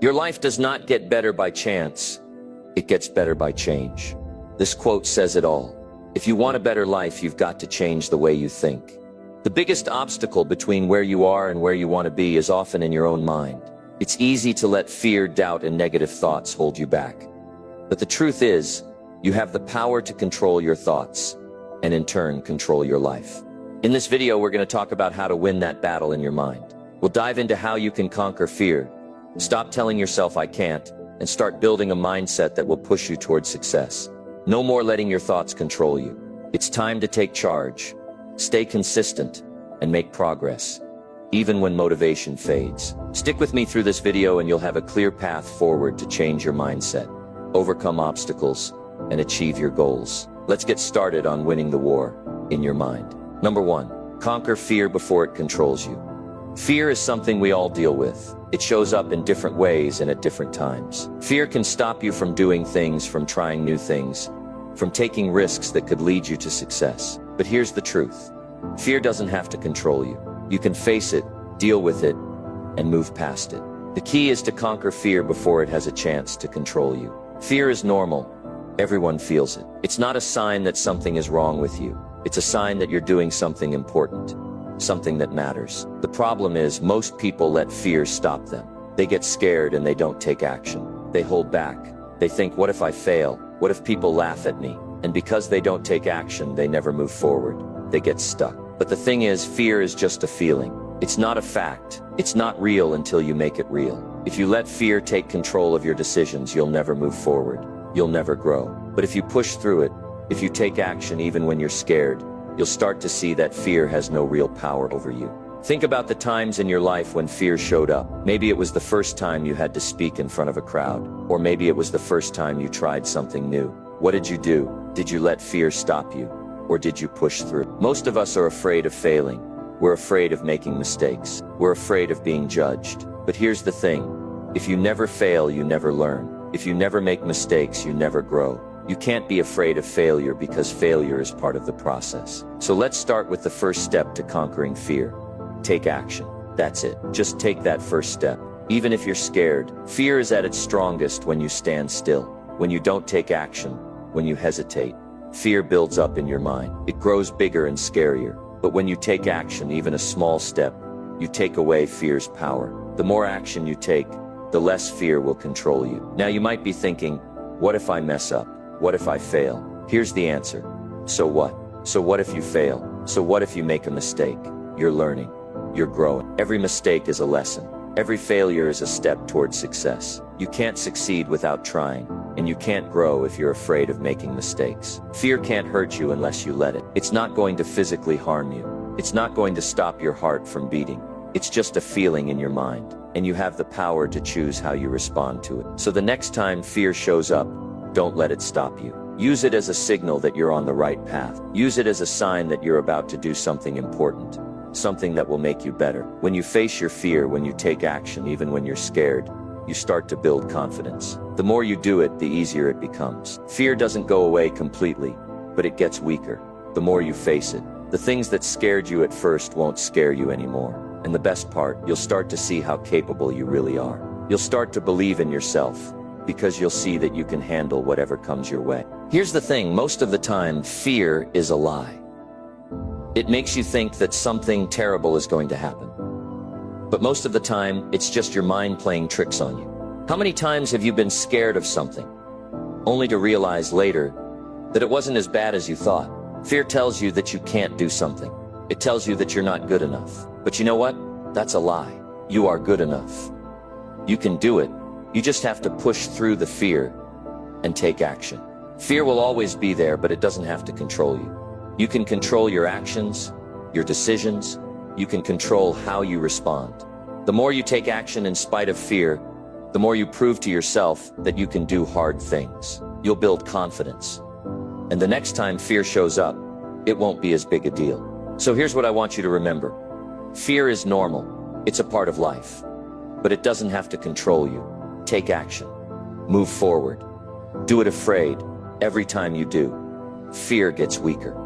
Your life does not get better by chance. It gets better by change. This quote says it all. If you want a better life, you've got to change the way you think. The biggest obstacle between where you are and where you want to be is often in your own mind. It's easy to let fear, doubt, and negative thoughts hold you back. But the truth is, you have the power to control your thoughts, and in turn, control your life. In this video, we're going to talk about how to win that battle in your mind. We'll dive into how you can conquer fear, stop telling yourself "I can't," and start building a mindset that will push you towards success. No more letting your thoughts control you. It's time to take charge, stay consistent, and make progress, even when motivation fades. Stick with me through this video and you'll have a clear path forward to change your mindset, overcome obstacles, and achieve your goals. Let's get started on winning the war in your mind. Number 1, conquer fear before it controls you. Fear is something we all deal with. It shows up in different ways and at different times. Fear can stop you from doing things, from trying new things, from taking risks that could lead you to success. But here's the truth. Fear doesn't have to control you. You can face it, deal with it, and move past it. The key is to conquer fear before it has a chance to control you. Fear is normal. Everyone feels it. It's not a sign that something is wrong with you. It's a sign that you're doing something important, something that matters. The problem is, most people let fear stop them. They get scared and they don't take action. They hold back. They think, what if I fail? What if people laugh at me? And because they don't take action, they never move forward. They get stuck. But the thing is, fear is just a feeling. It's not a fact. It's not real until you make it real. If you let fear take control of your decisions, you'll never move forward. You'll never grow. But if you push through it, if you take action even when you're scared, you'll start to see that fear has no real power over you. Think about the times in your life when fear showed up. Maybe it was the first time you had to speak in front of a crowd, or maybe it was the first time you tried something new. What did you do? Did you let fear stop you, or did you push through? Most of us are afraid of failing. We're afraid of making mistakes. We're afraid of being judged. But here's the thing. If you never fail, you never learn. If you never make mistakes, you never grow. You can't be afraid of failure because failure is part of the process. So let's start with the first step to conquering fear. Take action. That's it. Just take that first step. Even if you're scared, fear is at its strongest when you stand still, when you don't take action, when you hesitate. Fear builds up in your mind. It grows bigger and scarier. But when you take action, even a small step, you take away fear's power. The more action you take, the less fear will control you. Now you might be thinking, what if I mess up? What if I fail? Here's the answer. So what? So what if you fail? So what if you make a mistake? You're learning. You're growing. Every mistake is a lesson. Every failure is a step towards success. You can't succeed without trying, and you can't grow if you're afraid of making mistakes. Fear can't hurt you unless you let it. It's not going to physically harm you. It's not going to stop your heart from beating. It's just a feeling in your mind, and you have the power to choose how you respond to it. So the next time fear shows up, don't let it stop you. Use it as a signal that you're on the right path. Use it as a sign that you're about to do something important, something that will make you better. When you face your fear, when you take action, even when you're scared, you start to build confidence. The more you do it, the easier it becomes. Fear doesn't go away completely, but it gets weaker. The more you face it, the things that scared you at first won't scare you anymore. And the best part, you'll start to see how capable you really are. You'll start to believe in yourself, because you'll see that you can handle whatever comes your way. Here's the thing, most of the time, fear is a lie. It makes you think that something terrible is going to happen. But most of the time, it's just your mind playing tricks on you. How many times have you been scared of something, only to realize later that it wasn't as bad as you thought? Fear tells you that you can't do something. It tells you that you're not good enough. But you know what? That's a lie. You are good enough. You can do it. You just have to push through the fear and take action. Fear will always be there, but it doesn't have to control you. You can control your actions, your decisions. You can control how you respond. The more you take action in spite of fear, the more you prove to yourself that you can do hard things. You'll build confidence. And the next time fear shows up, it won't be as big a deal. So here's what I want you to remember. Fear is normal. It's a part of life. But it doesn't have to control you. Take action. Move forward. Do it afraid. Every time you do, fear gets weaker.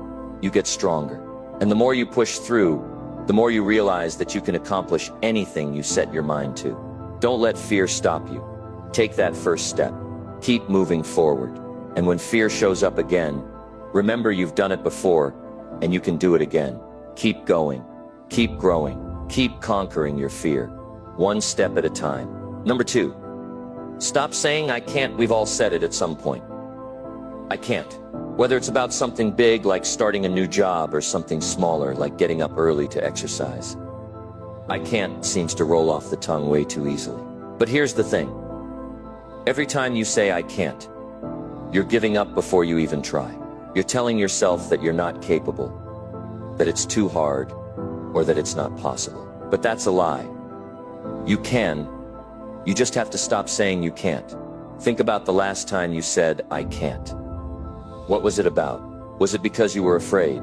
You get stronger. And the more you push through, the more you realize that you can accomplish anything you set your mind to. Don't let fear stop you. Take that first step. Keep moving forward. And when fear shows up again, remember you've done it before, and you can do it again. Keep going. Keep growing. Keep conquering your fear, one step at a time. Number 2, stop saying I can't. We've all said it at some point. I can't. Whether it's about something big like starting a new job or something smaller like getting up early to exercise. I can't seems to roll off the tongue way too easily. But here's the thing. Every time you say I can't, you're giving up before you even try. You're telling yourself that you're not capable, that it's too hard, or that it's not possible. But that's a lie. You can. You just have to stop saying you can't. Think about the last time you said, I can't. What was it about? Was it because you were afraid?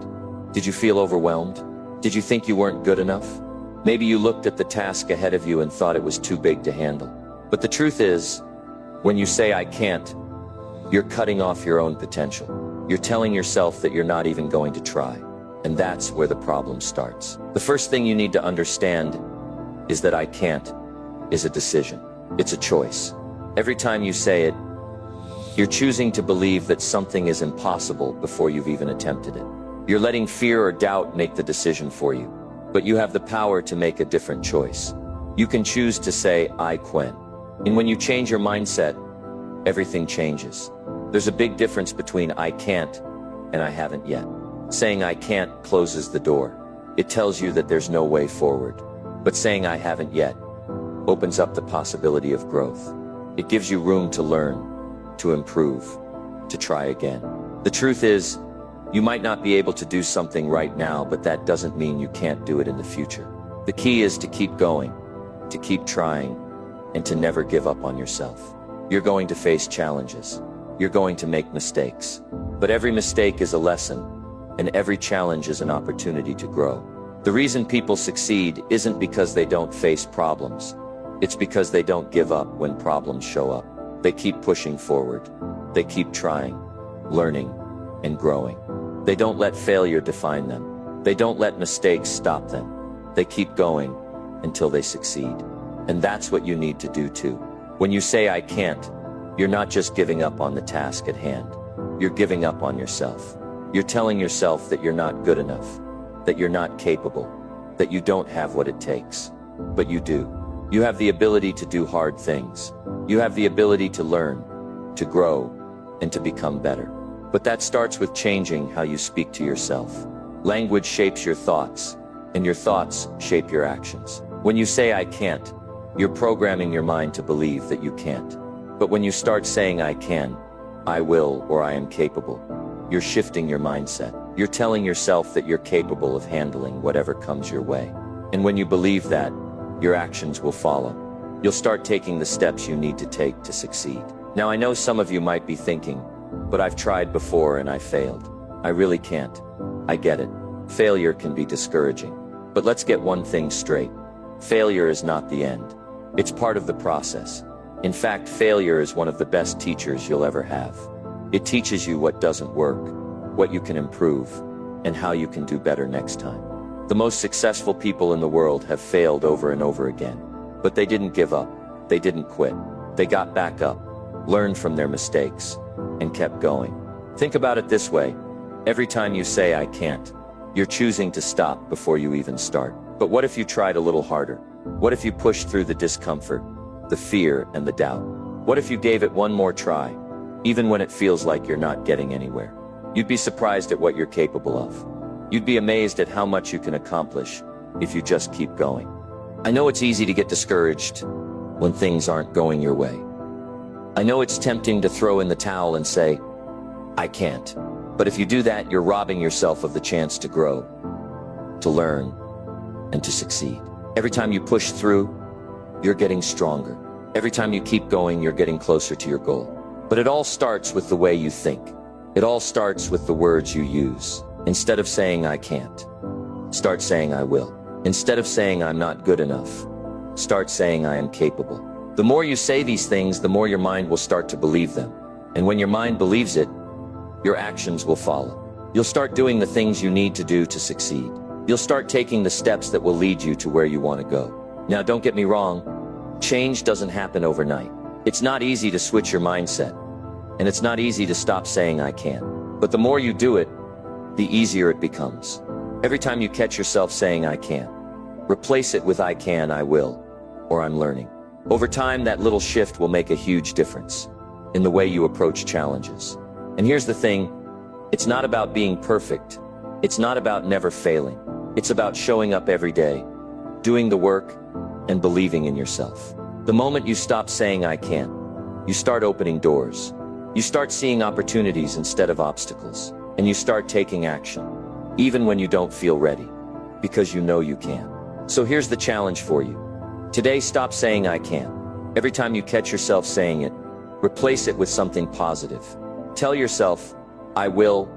Did you feel overwhelmed? Did you think you weren't good enough? Maybe you looked at the task ahead of you and thought it was too big to handle. But the truth is, when you say I can't, you're cutting off your own potential. You're telling yourself that you're not even going to try. And that's where the problem starts. The first thing you need to understand is that I can't is a decision. It's a choice. Every time you say it, you're choosing to believe that something is impossible before you've even attempted it. You're letting fear or doubt make the decision for you, but you have the power to make a different choice. You can choose to say, I can. And when you change your mindset, everything changes. There's a big difference between I can't and I haven't yet. Saying I can't closes the door. It tells you that there's no way forward. But saying I haven't yet opens up the possibility of growth. It gives you room to learn, to improve, to try again. The truth is, you might not be able to do something right now, but that doesn't mean you can't do it in the future. The key is to keep going, to keep trying, and to never give up on yourself. You're going to face challenges. You're going to make mistakes. But every mistake is a lesson, and every challenge is an opportunity to grow. The reason people succeed isn't because they don't face problems. It's because they don't give up when problems show up. They keep pushing forward. They keep trying, learning, and growing. They don't let failure define them. They don't let mistakes stop them. They keep going until they succeed. And that's what you need to do too. When you say I can't, you're not just giving up on the task at hand. You're giving up on yourself. You're telling yourself that you're not good enough, that you're not capable, that you don't have what it takes. But you do. You have the ability to do hard things. You have the ability to learn, to grow, and to become better. But that starts with changing how you speak to yourself. Language shapes your thoughts, and your thoughts shape your actions. When you say I can't, you're programming your mind to believe that you can't. But when you start saying I can, I will, or I am capable, you're shifting your mindset. You're telling yourself that you're capable of handling whatever comes your way. And when you believe that, your actions will follow. You'll start taking the steps you need to take to succeed. Now I know some of you might be thinking, but I've tried before and I failed. I really can't. I get it. Failure can be discouraging. But let's get one thing straight. Failure is not the end. It's part of the process. In fact, failure is one of the best teachers you'll ever have. It teaches you what doesn't work, what you can improve, and how you can do better next time. The most successful people in the world have failed over and over again. But they didn't give up. They didn't quit. They got back up, learned from their mistakes, and kept going. Think about it this way. Every time you say I can't, you're choosing to stop before you even start. But what if you tried a little harder? What if you pushed through the discomfort, the fear, and the doubt? What if you gave it one more try, even when it feels like you're not getting anywhere? You'd be surprised at what you're capable of. You'd be amazed at how much you can accomplish if you just keep going. I know it's easy to get discouraged when things aren't going your way. I know it's tempting to throw in the towel and say, I can't. But if you do that, you're robbing yourself of the chance to grow, to learn, and to succeed. Every time you push through, you're getting stronger. Every time you keep going, you're getting closer to your goal. But it all starts with the way you think. It all starts with the words you use. Instead of saying I can't, start saying I will. Instead of saying I'm not good enough, start saying I am capable. The more you say these things, the more your mind will start to believe them. And when your mind believes it, your actions will follow. You'll start doing the things you need to do to succeed. you'll start taking the steps that will lead you to where you want to go. Now, don't get me wrong, change doesn't happen overnight. It's not easy to switch your mindset, and it's not easy to stop saying I can't. But the more you do it, the easier it becomes. Every time you catch yourself saying I can't, replace it with I can, I will, or I'm learning. Over time, that little shift will make a huge difference in the way you approach challenges. And here's the thing, it's not about being perfect. It's not about never failing. It's about showing up every day, doing the work, and believing in yourself. The moment you stop saying I can't, you start opening doors. You start seeing opportunities instead of obstacles, and you start taking action, even when you don't feel ready, because you know you can. So here's the challenge for you. Today, stop saying I can't. Every time you catch yourself saying it, replace it with something positive. Tell yourself, I will,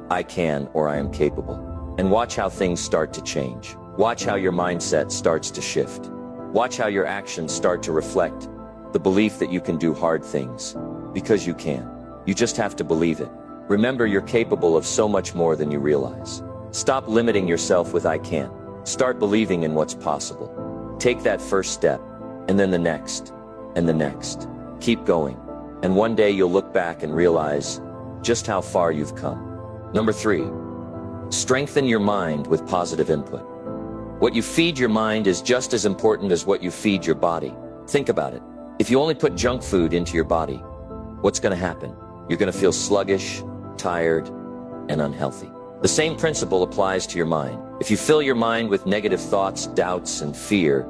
I can, or I am capable. And watch how things start to change. Watch how your mindset starts to shift. Watch how your actions start to reflect the belief that you can do hard things, because you can. You just have to believe it. Remember, you're capable of so much more than you realize. Stop limiting yourself with I can't. Start believing in what's possible. Take that first step, and then the next, and the next. Keep going. And one day you'll look back and realize just how far you've come. Number 3, strengthen your mind with positive input. What you feed your mind is just as important as what you feed your body. Think about it. If you only put junk food into your body, what's going to happen? You're going to feel sluggish, tired, and unhealthy. The same principle applies to your mind. If you fill your mind with negative thoughts, doubts, and fear,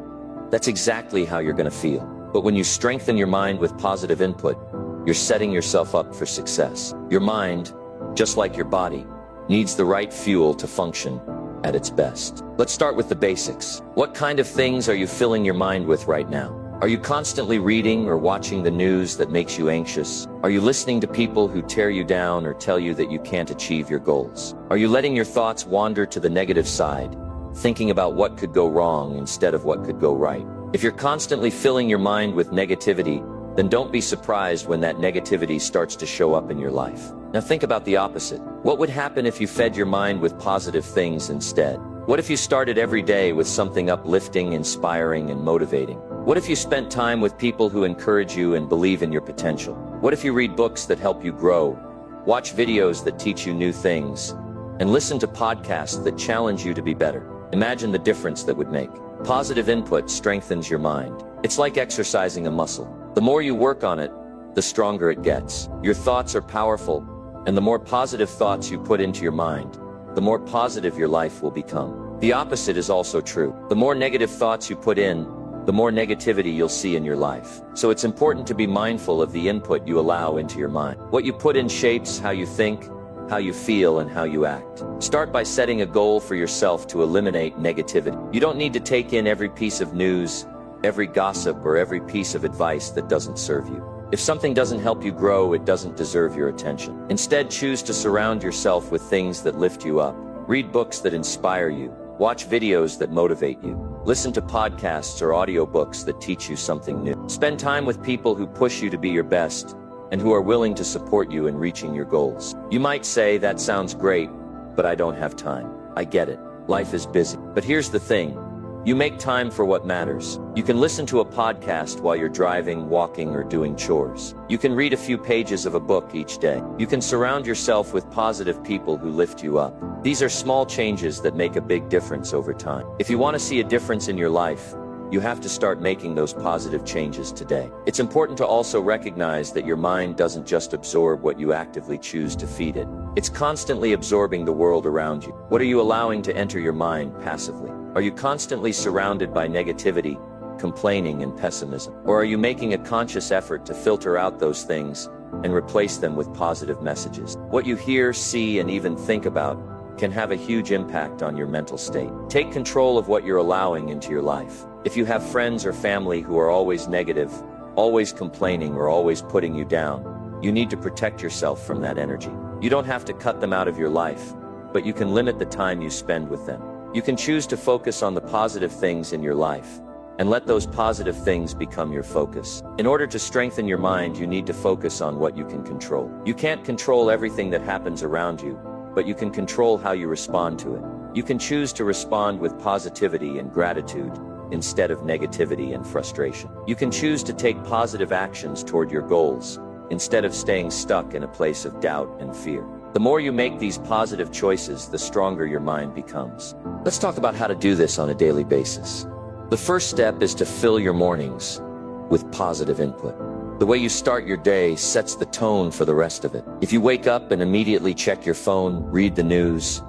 that's exactly how you're going to feel. But when you strengthen your mind with positive input, you're setting yourself up for success. Your mind, just like your body, needs the right fuel to function at its best. Let's start with the basics. What kind of things are you filling your mind with right now? Are you constantly reading or watching the news that makes you anxious? Are you listening to people who tear you down or tell you that you can't achieve your goals? Are you letting your thoughts wander to the negative side, thinking about what could go wrong instead of what could go right? If you're constantly filling your mind with negativity, then don't be surprised when that negativity starts to show up in your life. Now think about the opposite. What would happen if you fed your mind with positive things instead? What if you started every day with something uplifting, inspiring, and motivating? What if you spent time with people who encourage you and believe in your potential? What if you read books that help you grow, watch videos that teach you new things, and listen to podcasts that challenge you to be better? Imagine the difference that would make. Positive input strengthens your mind. It's like exercising a muscle. The more you work on it, the stronger it gets. Your thoughts are powerful, and the more positive thoughts you put into your mind, the more positive your life will become. The opposite is also true. The more negative thoughts you put in, the more negativity you'll see in your life. So it's important to be mindful of the input you allow into your mind. What you put in shapes how you think, how you feel, and how you act. Start by setting a goal for yourself to eliminate negativity. You don't need to take in every piece of news, every gossip, or every piece of advice that doesn't serve you. If something doesn't help you grow, it doesn't deserve your attention. Instead, choose to surround yourself with things that lift you up. Read books that inspire you. Watch videos that motivate you. Listen to podcasts or audiobooks that teach you something new. Spend time with people who push you to be your best and who are willing to support you in reaching your goals. You might say, that sounds great, but I don't have time. I get it. Life is busy. But here's the thing. You make time for what matters. You can listen to a podcast while you're driving, walking, or doing chores. You can read a few pages of a book each day. You can surround yourself with positive people who lift you up. These are small changes that make a big difference over time. If you want to see a difference in your life, you have to start making those positive changes today. It's important to also recognize that your mind doesn't just absorb what you actively choose to feed it. It's constantly absorbing the world around you. What are you allowing to enter your mind passively? Are you constantly surrounded by negativity, complaining, and pessimism? Or are you making a conscious effort to filter out those things and replace them with positive messages? What you hear, see, and even think about can have a huge impact on your mental state. Take control of what you're allowing into your life. If you have friends or family who are always negative, always complaining, or always putting you down, you need to protect yourself from that energy. You don't have to cut them out of your life, but you can limit the time you spend with them. You can choose to focus on the positive things in your life and let those positive things become your focus. In order to strengthen your mind, you need to focus on what you can control. You can't control everything that happens around you, but you can control how you respond to it. You can choose to respond with positivity and gratitude instead of negativity and frustration. You can choose to take positive actions toward your goals instead of staying stuck in a place of doubt and fear. The more you make these positive choices, the stronger your mind becomes. Let's talk about how to do this on a daily basis. The first step is to fill your mornings with positive input. The way you start your day sets the tone for the rest of it. If you wake up and immediately check your phone, read the news,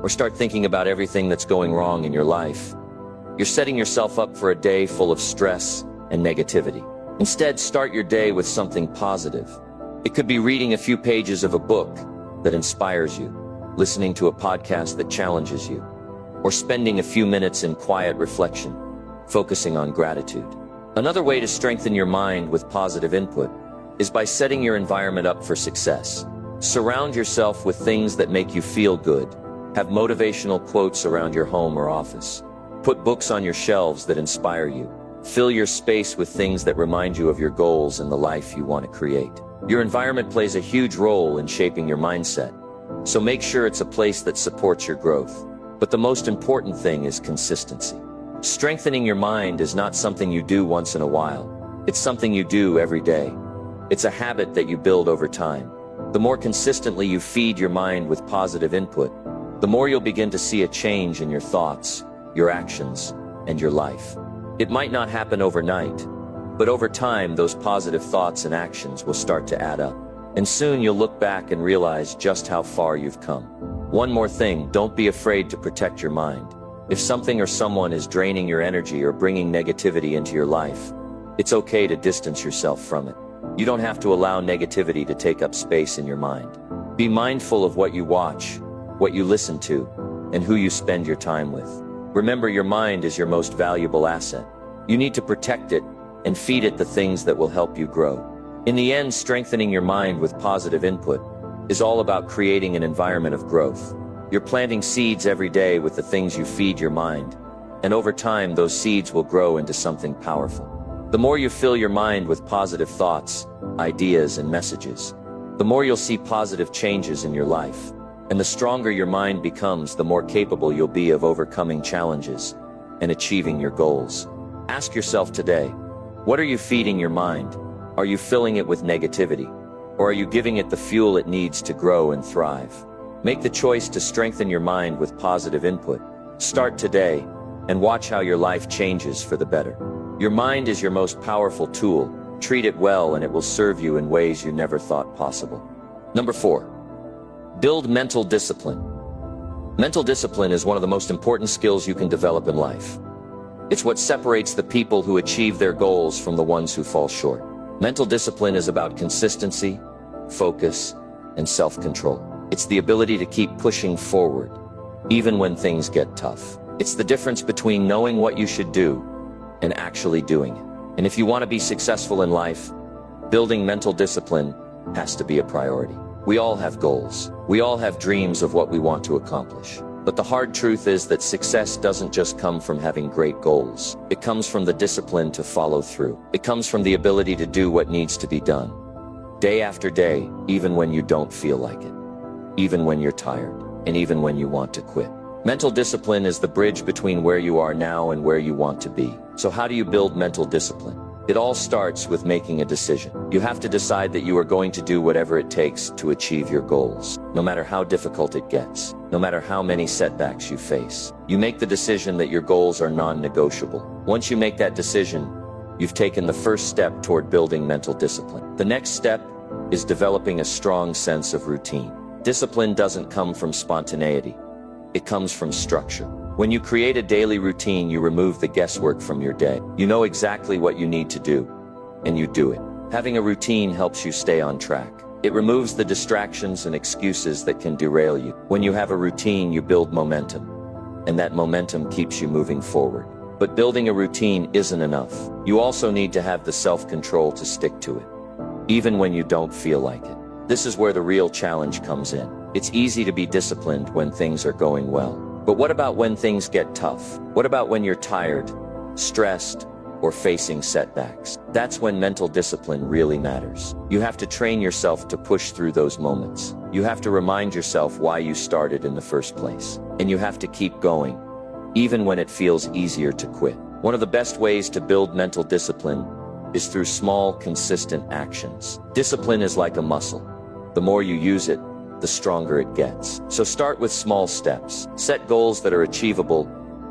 or start thinking about everything that's going wrong in your life, you're setting yourself up for a day full of stress and negativity. Instead, start your day with something positive. It could be reading a few pages of a book that inspires you, listening to a podcast that challenges you, or spending a few minutes in quiet reflection, focusing on gratitude. Another way to strengthen your mind with positive input is by setting your environment up for success. Surround yourself with things that make you feel good. Have motivational quotes around your home or office. Put books on your shelves that inspire you. Fill your space with things that remind you of your goals and the life you want to create. Your environment plays a huge role in shaping your mindset, so make sure it's a place that supports your growth. But the most important thing is consistency. Strengthening your mind is not something you do once in a while. It's something you do every day. It's a habit that you build over time. The more consistently you feed your mind with positive input, the more you'll begin to see a change in your thoughts, your actions, and your life. It might not happen overnight, but over time, those positive thoughts and actions will start to add up. And soon you'll look back and realize just how far you've come. One more thing, don't be afraid to protect your mind. If something or someone is draining your energy or bringing negativity into your life, it's okay to distance yourself from it. You don't have to allow negativity to take up space in your mind. Be mindful of what you watch, what you listen to, and who you spend your time with. Remember, your mind is your most valuable asset. You need to protect it and feed it the things that will help you grow. In the end, strengthening your mind with positive input is all about creating an environment of growth. You're planting seeds every day with the things you feed your mind, and over time those seeds will grow into something powerful. The more you fill your mind with positive thoughts, ideas, and messages, the more you'll see positive changes in your life. And the stronger your mind becomes, the more capable you'll be of overcoming challenges and achieving your goals. Ask yourself today, what are you feeding your mind? Are you filling it with negativity? Or are you giving it the fuel it needs to grow and thrive? Make the choice to strengthen your mind with positive input. Start today and watch how your life changes for the better. Your mind is your most powerful tool. Treat it well and it will serve you in ways you never thought possible. Number 4, build mental discipline. Mental discipline is one of the most important skills you can develop in life. It's what separates the people who achieve their goals from the ones who fall short. Mental discipline is about consistency, focus, and self-control. It's the ability to keep pushing forward, even when things get tough. It's the difference between knowing what you should do and actually doing it. And if you want to be successful in life, building mental discipline has to be a priority. We all have goals. We all have dreams of what we want to accomplish. But the hard truth is that success doesn't just come from having great goals. It comes from the discipline to follow through. It comes from the ability to do what needs to be done, day after day, even when you don't feel like it, even when you're tired, and even when you want to quit. Mental discipline is the bridge between where you are now and where you want to be. So how do you build mental discipline? It all starts with making a decision. You have to decide that you are going to do whatever it takes to achieve your goals, no matter how difficult it gets, no matter how many setbacks you face. You make the decision that your goals are non-negotiable. Once you make that decision, you've taken the first step toward building mental discipline. The next step is developing a strong sense of routine. Discipline doesn't come from spontaneity. It comes from structure. When you create a daily routine, you remove the guesswork from your day. You know exactly what you need to do, and you do it. Having a routine helps you stay on track. It removes the distractions and excuses that can derail you. When you have a routine, you build momentum, and that momentum keeps you moving forward. But building a routine isn't enough. You also need to have the self-control to stick to it, even when you don't feel like it. This is where the real challenge comes in. It's easy to be disciplined when things are going well. But what about when things get tough? What about when you're tired, stressed, or facing setbacks. That's when mental discipline really matters. You have to train yourself to push through those moments. You have to remind yourself why you started in the first place. And you have to keep going, even when it feels easier to quit. One of the best ways to build mental discipline is through small, consistent actions. Discipline is like a muscle. The more you use it, the stronger it gets. So start with small steps. Set goals that are achievable,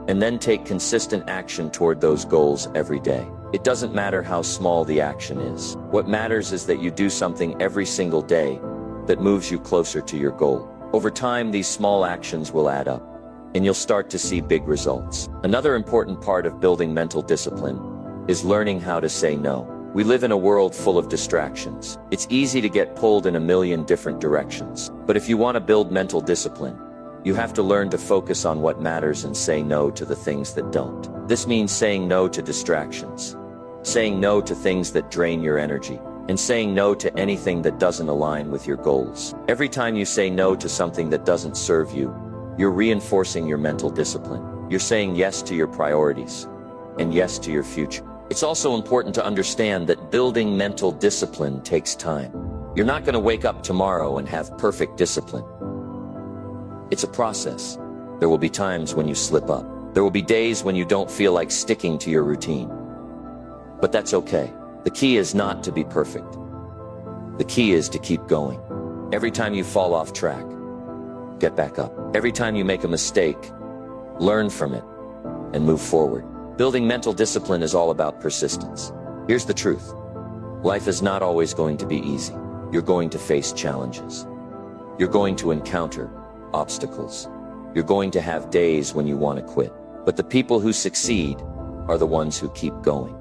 and then take consistent action toward those goals every day. It doesn't matter how small the action is. What matters is that you do something every single day that moves you closer to your goal. Over time, these small actions will add up, and you'll start to see big results. Another important part of building mental discipline is learning how to say no. We live in a world full of distractions. It's easy to get pulled in a million different directions. But if you want to build mental discipline, you have to learn to focus on what matters and say no to the things that don't. This means saying no to distractions, saying no to things that drain your energy, and saying no to anything that doesn't align with your goals. Every time you say no to something that doesn't serve you, you're reinforcing your mental discipline. You're saying yes to your priorities and yes to your future. It's also important to understand that building mental discipline takes time. You're not going to wake up tomorrow and have perfect discipline. It's a process. There will be times when you slip up. There will be days when you don't feel like sticking to your routine. But that's okay. The key is not to be perfect. The key is to keep going. Every time you fall off track, get back up. Every time you make a mistake, learn from it and move forward. Building mental discipline is all about persistence. Here's the truth. Life is not always going to be easy. You're going to face challenges. You're going to encounter obstacles. You're going to have days when you want to quit. But the people who succeed are the ones who keep going,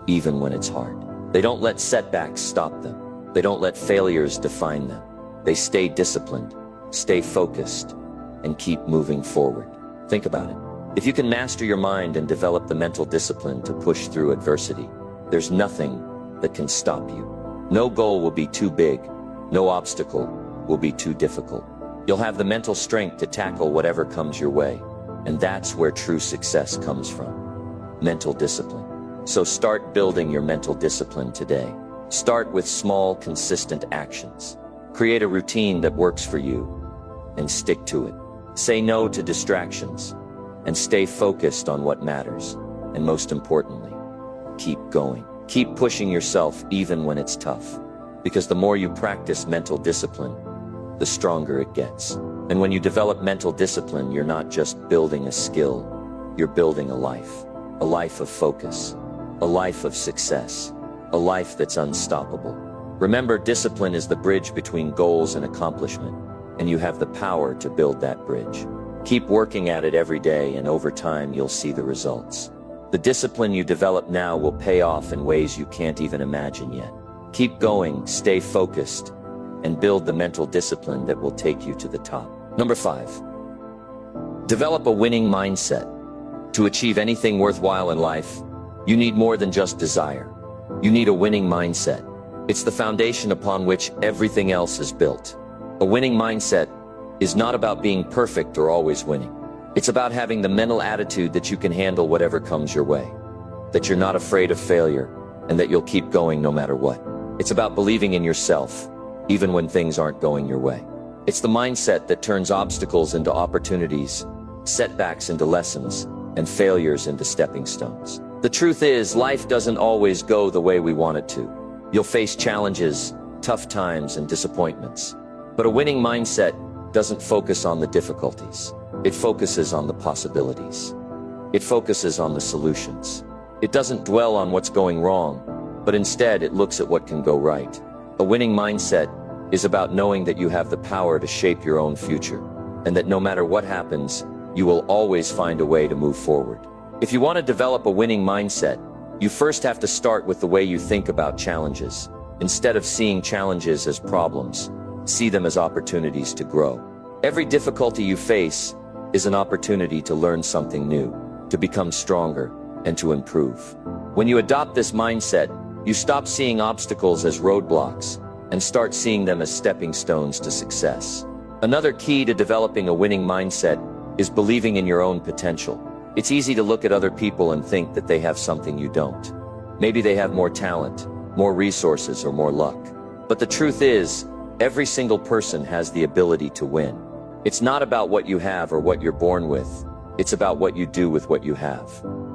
even when it's hard. They don't let setbacks stop them. They don't let failures define them. They stay disciplined, stay focused, and keep moving forward. Think about it. If you can master your mind and develop the mental discipline to push through adversity, there's nothing that can stop you. No goal will be too big. No obstacle will be too difficult. You'll have the mental strength to tackle whatever comes your way. And that's where true success comes from. Mental discipline. So start building your mental discipline today. Start with small, consistent actions. Create a routine that works for you and stick to it. Say no to distractions and stay focused on what matters. And most importantly, keep going. Keep pushing yourself even when it's tough. Because the more you practice mental discipline, the stronger it gets. And when you develop mental discipline, you're not just building a skill, you're building a life of focus, a life of success, a life that's unstoppable. Remember, discipline is the bridge between goals and accomplishment, and you have the power to build that bridge. Keep working at it every day, and over time you'll see the results. The discipline you develop now will pay off in ways you can't even imagine yet. Keep going, stay focused, and build the mental discipline that will take you to the top. Number 5. Develop a winning mindset. To achieve anything worthwhile in life, you need more than just desire. You need a winning mindset. It's the foundation upon which everything else is built. A winning mindset is not about being perfect or always winning. It's about having the mental attitude that you can handle whatever comes your way, that you're not afraid of failure, and that you'll keep going no matter what. It's about believing in yourself, even when things aren't going your way. It's the mindset that turns obstacles into opportunities, setbacks into lessons, and failures into stepping stones. The truth is, life doesn't always go the way we want it to. You'll face challenges, tough times, and disappointments. But a winning mindset doesn't focus on the difficulties. It focuses on the possibilities. It focuses on the solutions. It doesn't dwell on what's going wrong, but instead it looks at what can go right. A winning mindset is about knowing that you have the power to shape your own future, and that no matter what happens, you will always find a way to move forward. If you want to develop a winning mindset, you first have to start with the way you think about challenges. Instead of seeing challenges as problems, see them as opportunities to grow. Every difficulty you face is an opportunity to learn something new, to become stronger, and to improve. When you adopt this mindset, you stop seeing obstacles as roadblocks and start seeing them as stepping stones to success. Another key to developing a winning mindset is believing in your own potential. It's easy to look at other people and think that they have something you don't. Maybe they have more talent, more resources, or more luck. But the truth is, every single person has the ability to win. It's not about what you have or what you're born with. It's about what you do with what you have.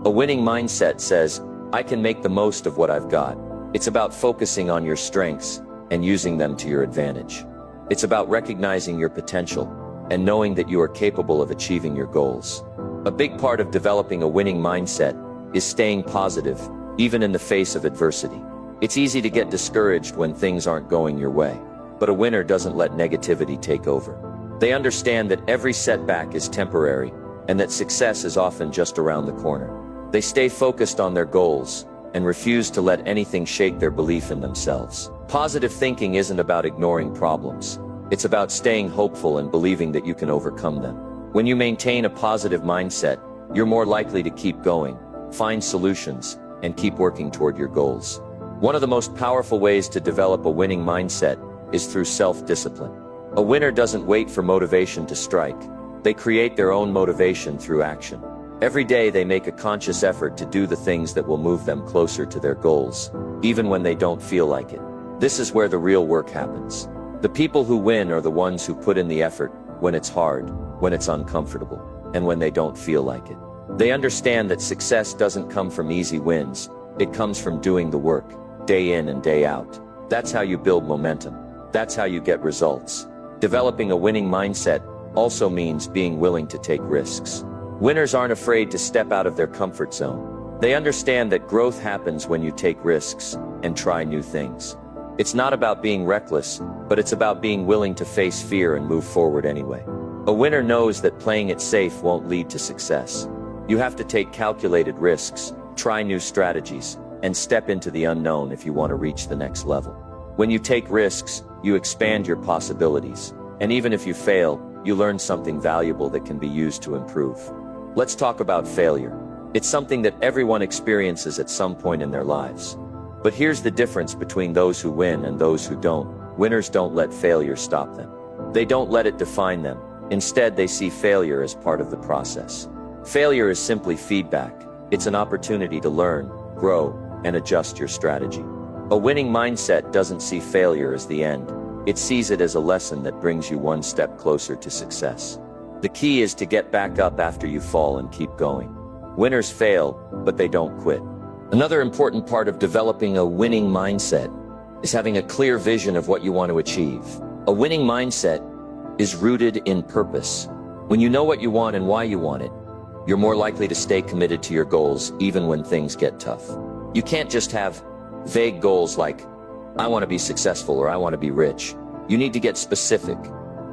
A winning mindset says, I can make the most of what I've got. It's about focusing on your strengths and using them to your advantage. It's about recognizing your potential and knowing that you are capable of achieving your goals. A big part of developing a winning mindset is staying positive, even in the face of adversity. It's easy to get discouraged when things aren't going your way, but a winner doesn't let negativity take over. They understand that every setback is temporary and that success is often just around the corner. They stay focused on their goals and refuse to let anything shake their belief in themselves. Positive thinking isn't about ignoring problems. It's about staying hopeful and believing that you can overcome them. When you maintain a positive mindset, you're more likely to keep going, find solutions, and keep working toward your goals. One of the most powerful ways to develop a winning mindset is through self-discipline. A winner doesn't wait for motivation to strike. They create their own motivation through action. Every day they make a conscious effort to do the things that will move them closer to their goals, even when they don't feel like it. This is where the real work happens. The people who win are the ones who put in the effort when it's hard, when it's uncomfortable, and when they don't feel like it. They understand that success doesn't come from easy wins. It comes from doing the work, day in and day out. That's how you build momentum. That's how you get results. Developing a winning mindset also means being willing to take risks. Winners aren't afraid to step out of their comfort zone. They understand that growth happens when you take risks and try new things. It's not about being reckless, but it's about being willing to face fear and move forward anyway. A winner knows that playing it safe won't lead to success. You have to take calculated risks, try new strategies, and step into the unknown if you want to reach the next level. When you take risks, you expand your possibilities. And even if you fail, you learn something valuable that can be used to improve. Let's talk about failure. It's something that everyone experiences at some point in their lives. But here's the difference between those who win and those who don't. Winners don't let failure stop them. They don't let it define them. Instead, they see failure as part of the process. Failure is simply feedback. It's an opportunity to learn, grow, and adjust your strategy. A winning mindset doesn't see failure as the end. It sees it as a lesson that brings you one step closer to success. The key is to get back up after you fall and keep going. Winners fail, but they don't quit. Another important part of developing a winning mindset is having a clear vision of what you want to achieve. A winning mindset is rooted in purpose. When you know what you want and why you want it, you're more likely to stay committed to your goals even when things get tough. You can't just have vague goals like, I want to be successful or I want to be rich. You need to get specific.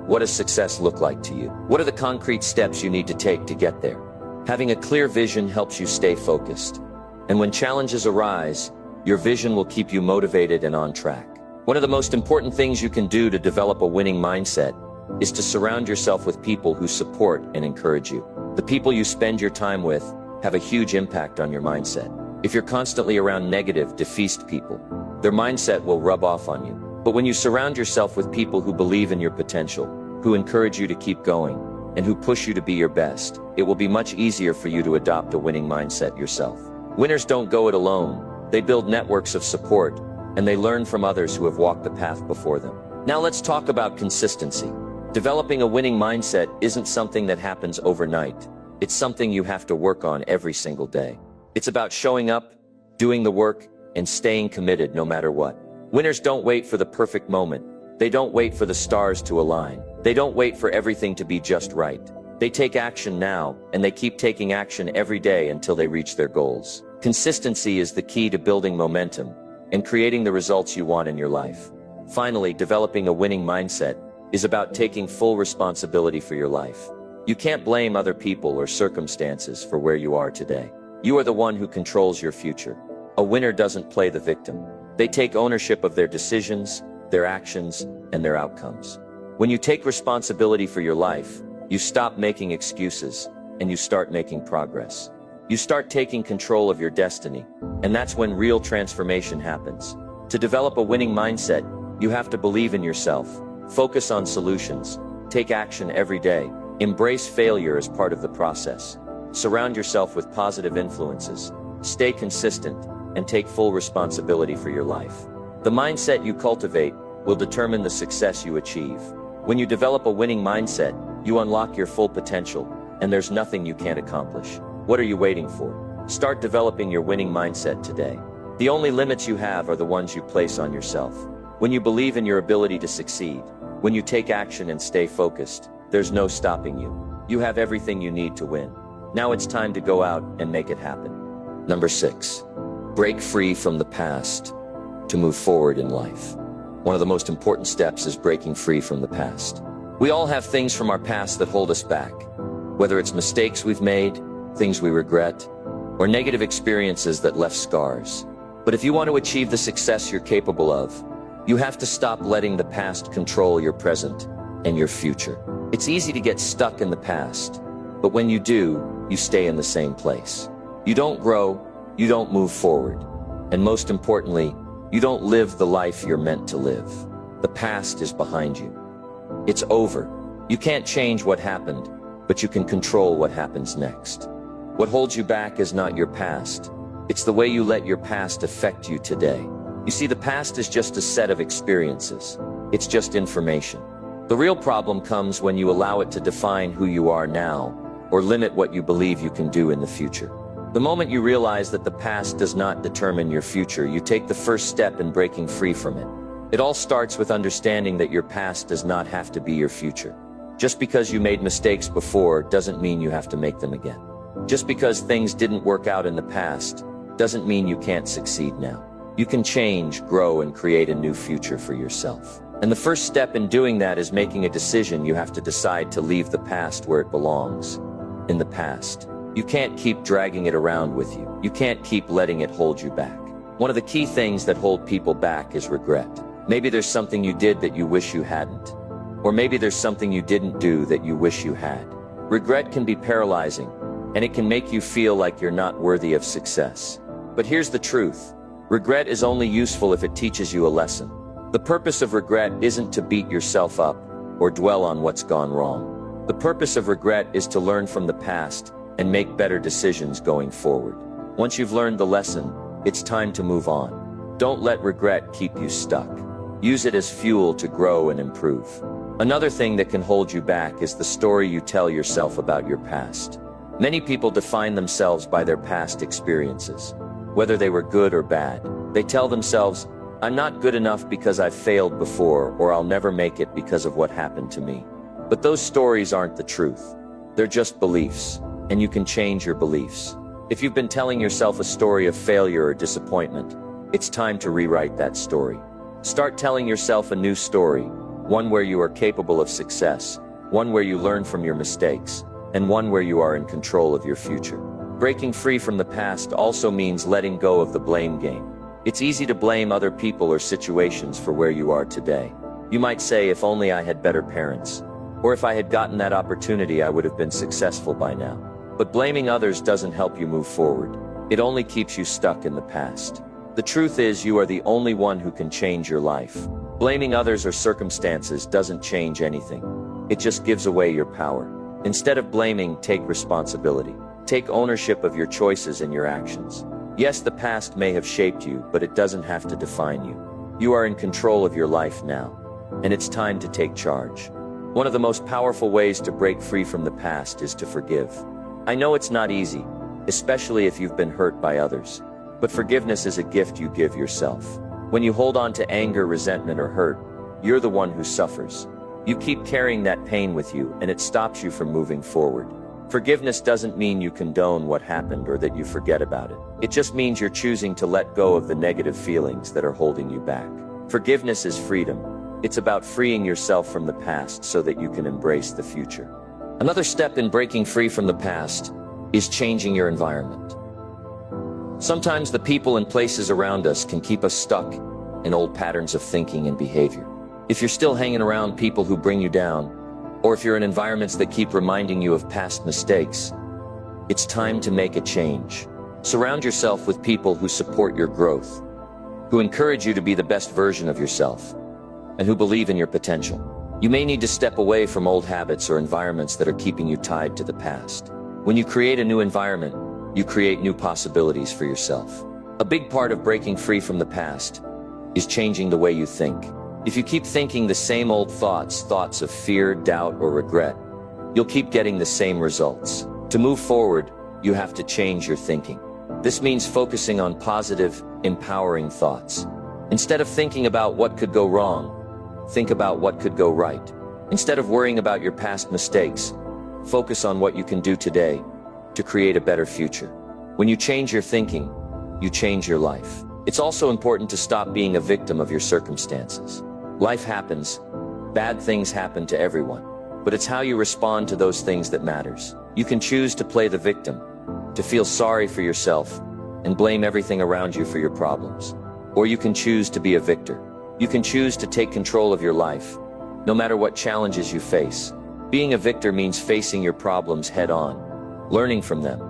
What does success look like to you? What are the concrete steps you need to take to get there? Having a clear vision helps you stay focused. And when challenges arise, your vision will keep you motivated and on track. One of the most important things you can do to develop a winning mindset is to surround yourself with people who support and encourage you. The people you spend your time with have a huge impact on your mindset. If you're constantly around negative, defeatist people, their mindset will rub off on you. But when you surround yourself with people who believe in your potential, who encourage you to keep going, and who push you to be your best, it will be much easier for you to adopt a winning mindset yourself. Winners don't go it alone. They build networks of support, and they learn from others who have walked the path before them. Now let's talk about consistency. Developing a winning mindset isn't something that happens overnight. It's something you have to work on every single day. It's about showing up, doing the work, and staying committed no matter what. Winners don't wait for the perfect moment. They don't wait for the stars to align. They don't wait for everything to be just right. They take action now, and they keep taking action every day until they reach their goals. Consistency is the key to building momentum and creating the results you want in your life. Finally, developing a winning mindset is about taking full responsibility for your life. You can't blame other people or circumstances for where you are today. You are the one who controls your future. A winner doesn't play the victim. They take ownership of their decisions, their actions, and their outcomes. When you take responsibility for your life, you stop making excuses, and you start making progress. You start taking control of your destiny, and that's when real transformation happens. To develop a winning mindset, you have to believe in yourself, focus on solutions, take action every day, embrace failure as part of the process. Surround yourself with positive influences. Stay consistent and take full responsibility for your life. The mindset you cultivate will determine the success you achieve. When you develop a winning mindset, you unlock your full potential, and there's nothing you can't accomplish. What are you waiting for? Start developing your winning mindset today. The only limits you have are the ones you place on yourself. When you believe in your ability to succeed, when you take action and stay focused, there's no stopping you. You have everything you need to win. Now it's time to go out and make it happen. Number 6. Break free from the past to move forward in life. One of the most important steps is breaking free from the past. We all have things from our past that hold us back. Whether it's mistakes we've made, things we regret, or negative experiences that left scars. But if you want to achieve the success you're capable of, you have to stop letting the past control your present and your future. It's easy to get stuck in the past, but when you do, you stay in the same place. You don't grow, you don't move forward, and most importantly, you don't live the life you're meant to live. The past is behind you. It's over. You can't change what happened, but you can control what happens next. What holds you back is not your past. It's the way you let your past affect you today. You see, the past is just a set of experiences. It's just information. The real problem comes when you allow it to define who you are now, or limit what you believe you can do in the future. The moment you realize that the past does not determine your future, you take the first step in breaking free from it. It all starts with understanding that your past does not have to be your future. Just because you made mistakes before doesn't mean you have to make them again. Just because things didn't work out in the past doesn't mean you can't succeed now. You can change, grow, and create a new future for yourself. And the first step in doing that is making a decision. You have to decide to leave the past where it belongs, in the past. You can't keep dragging it around with you. You can't keep letting it hold you back. One of the key things that hold people back is regret. Maybe there's something you did that you wish you hadn't. Or maybe there's something you didn't do that you wish you had. Regret can be paralyzing, and it can make you feel like you're not worthy of success. But here's the truth. Regret is only useful if it teaches you a lesson. The purpose of regret isn't to beat yourself up or dwell on what's gone wrong. The purpose of regret is to learn from the past and make better decisions going forward. Once you've learned the lesson, it's time to move on. Don't let regret keep you stuck. Use it as fuel to grow and improve. Another thing that can hold you back is the story you tell yourself about your past. Many people define themselves by their past experiences, whether they were good or bad. They tell themselves, I'm not good enough because I've failed before, or I'll never make it because of what happened to me. But those stories aren't the truth. They're just beliefs, and you can change your beliefs. If you've been telling yourself a story of failure or disappointment, it's time to rewrite that story. Start telling yourself a new story, one where you are capable of success, one where you learn from your mistakes, and one where you are in control of your future. Breaking free from the past also means letting go of the blame game. It's easy to blame other people or situations for where you are today. You might say, if only I had better parents, or if I had gotten that opportunity, I would have been successful by now. But blaming others doesn't help you move forward. It only keeps you stuck in the past. The truth is, you are the only one who can change your life. Blaming others or circumstances doesn't change anything. It just gives away your power. Instead of blaming, take responsibility. Take ownership of your choices and your actions. Yes, the past may have shaped you, but it doesn't have to define you. You are in control of your life now, and it's time to take charge. One of the most powerful ways to break free from the past is to forgive. I know it's not easy, especially if you've been hurt by others. But forgiveness is a gift you give yourself. When you hold on to anger, resentment, or hurt, you're the one who suffers. You keep carrying that pain with you, and it stops you from moving forward. Forgiveness doesn't mean you condone what happened or that you forget about it. It just means you're choosing to let go of the negative feelings that are holding you back. Forgiveness is freedom. It's about freeing yourself from the past so that you can embrace the future. Another step in breaking free from the past is changing your environment. Sometimes the people and places around us can keep us stuck in old patterns of thinking and behavior. If you're still hanging around people who bring you down, or if you're in environments that keep reminding you of past mistakes, it's time to make a change. Surround yourself with people who support your growth, who encourage you to be the best version of yourself, and who believe in your potential. You may need to step away from old habits or environments that are keeping you tied to the past. When you create a new environment, you create new possibilities for yourself. A big part of breaking free from the past is changing the way you think. If you keep thinking the same old thoughts of fear, doubt, or regret, you'll keep getting the same results. To move forward, you have to change your thinking. This means focusing on positive, empowering thoughts. Instead of thinking about what could go wrong, think about what could go right. Instead of worrying about your past mistakes, focus on what you can do today to create a better future. When you change your thinking, you change your life. It's also important to stop being a victim of your circumstances. Life happens. Bad things happen to everyone. But it's how you respond to those things that matters. You can choose to play the victim, to feel sorry for yourself, and blame everything around you for your problems. Or you can choose to be a victor. You can choose to take control of your life, no matter what challenges you face. Being a victor means facing your problems head on, learning from them,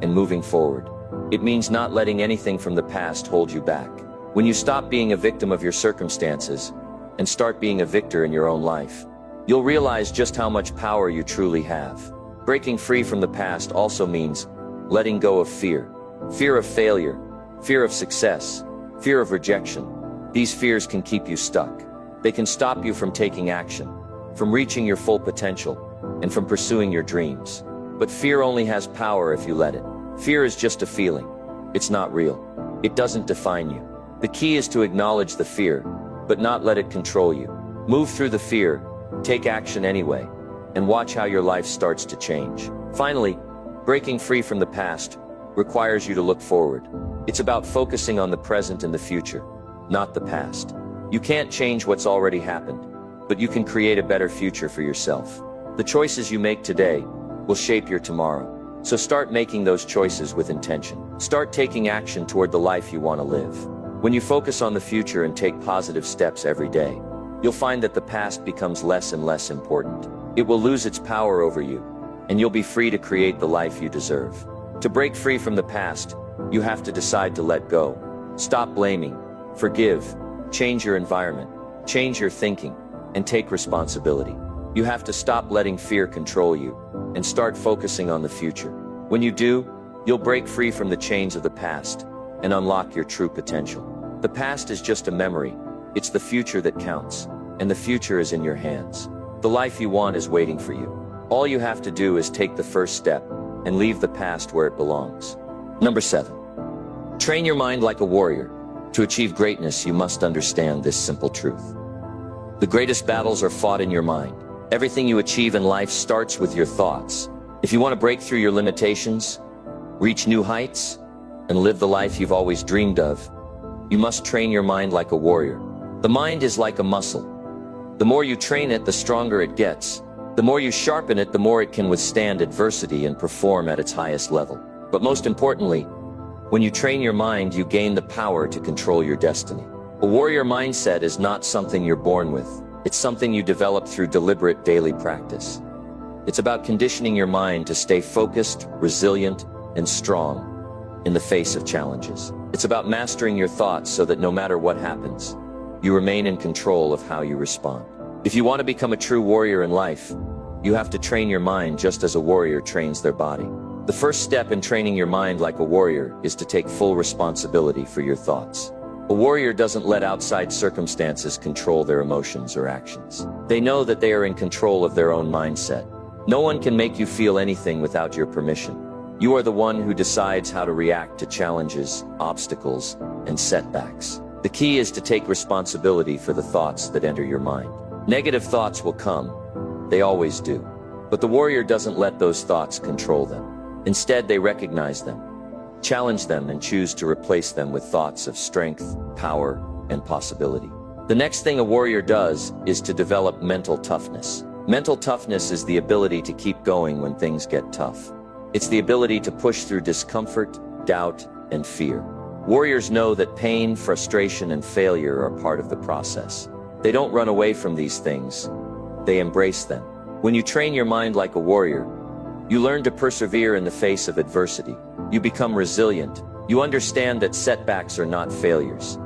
and moving forward. It means not letting anything from the past hold you back. When you stop being a victim of your circumstances and start being a victor in your own life, you'll realize just how much power you truly have. Breaking free from the past also means letting go of fear. Fear of failure, fear of success, fear of rejection. These fears can keep you stuck. They can stop you from taking action, from reaching your full potential, and from pursuing your dreams. But fear only has power if you let it. Fear is just a feeling. It's not real. It doesn't define you. The key is to acknowledge the fear, but not let it control you. Move through the fear, take action anyway, and watch how your life starts to change. Finally, breaking free from the past requires you to look forward. It's about focusing on the present and the future, not the past. You can't change what's already happened, but you can create a better future for yourself. The choices you make today will shape your tomorrow. So start making those choices with intention. Start taking action toward the life you want to live. When you focus on the future and take positive steps every day, you'll find that the past becomes less and less important. It will lose its power over you, and you'll be free to create the life you deserve. To break free from the past, you have to decide to let go. Stop blaming, forgive, change your environment, change your thinking, and take responsibility. You have to stop letting fear control you and start focusing on the future. When you do, you'll break free from the chains of the past and unlock your true potential. The past is just a memory. It's the future that counts, and the future is in your hands. The life you want is waiting for you. All you have to do is take the first step and leave the past where it belongs. Number 7. Train your mind like a warrior. To achieve greatness, you must understand this simple truth. The greatest battles are fought in your mind. Everything you achieve in life starts with your thoughts. If you want to break through your limitations, reach new heights, and live the life you've always dreamed of, you must train your mind like a warrior. The mind is like a muscle. The more you train it, the stronger it gets. The more you sharpen it, the more it can withstand adversity and perform at its highest level. But most importantly, when you train your mind, you gain the power to control your destiny. A warrior mindset is not something you're born with. It's something you develop through deliberate daily practice. It's about conditioning your mind to stay focused, resilient, and strong in the face of challenges. It's about mastering your thoughts so that no matter what happens, you remain in control of how you respond. If you want to become a true warrior in life, you have to train your mind just as a warrior trains their body. The first step in training your mind like a warrior is to take full responsibility for your thoughts. A warrior doesn't let outside circumstances control their emotions or actions. They know that they are in control of their own mindset. No one can make you feel anything without your permission. You are the one who decides how to react to challenges, obstacles, and setbacks. The key is to take responsibility for the thoughts that enter your mind. Negative thoughts will come. They always do. But the warrior doesn't let those thoughts control them. Instead, they recognize them, challenge them, and choose to replace them with thoughts of strength, power, and possibility. The next thing a warrior does is to develop mental toughness. Mental toughness is the ability to keep going when things get tough. It's the ability to push through discomfort, doubt, and fear. Warriors know that pain, frustration, and failure are part of the process. They don't run away from these things. They embrace them. When you train your mind like a warrior, you learn to persevere in the face of adversity. You become resilient. You understand that setbacks are not failures.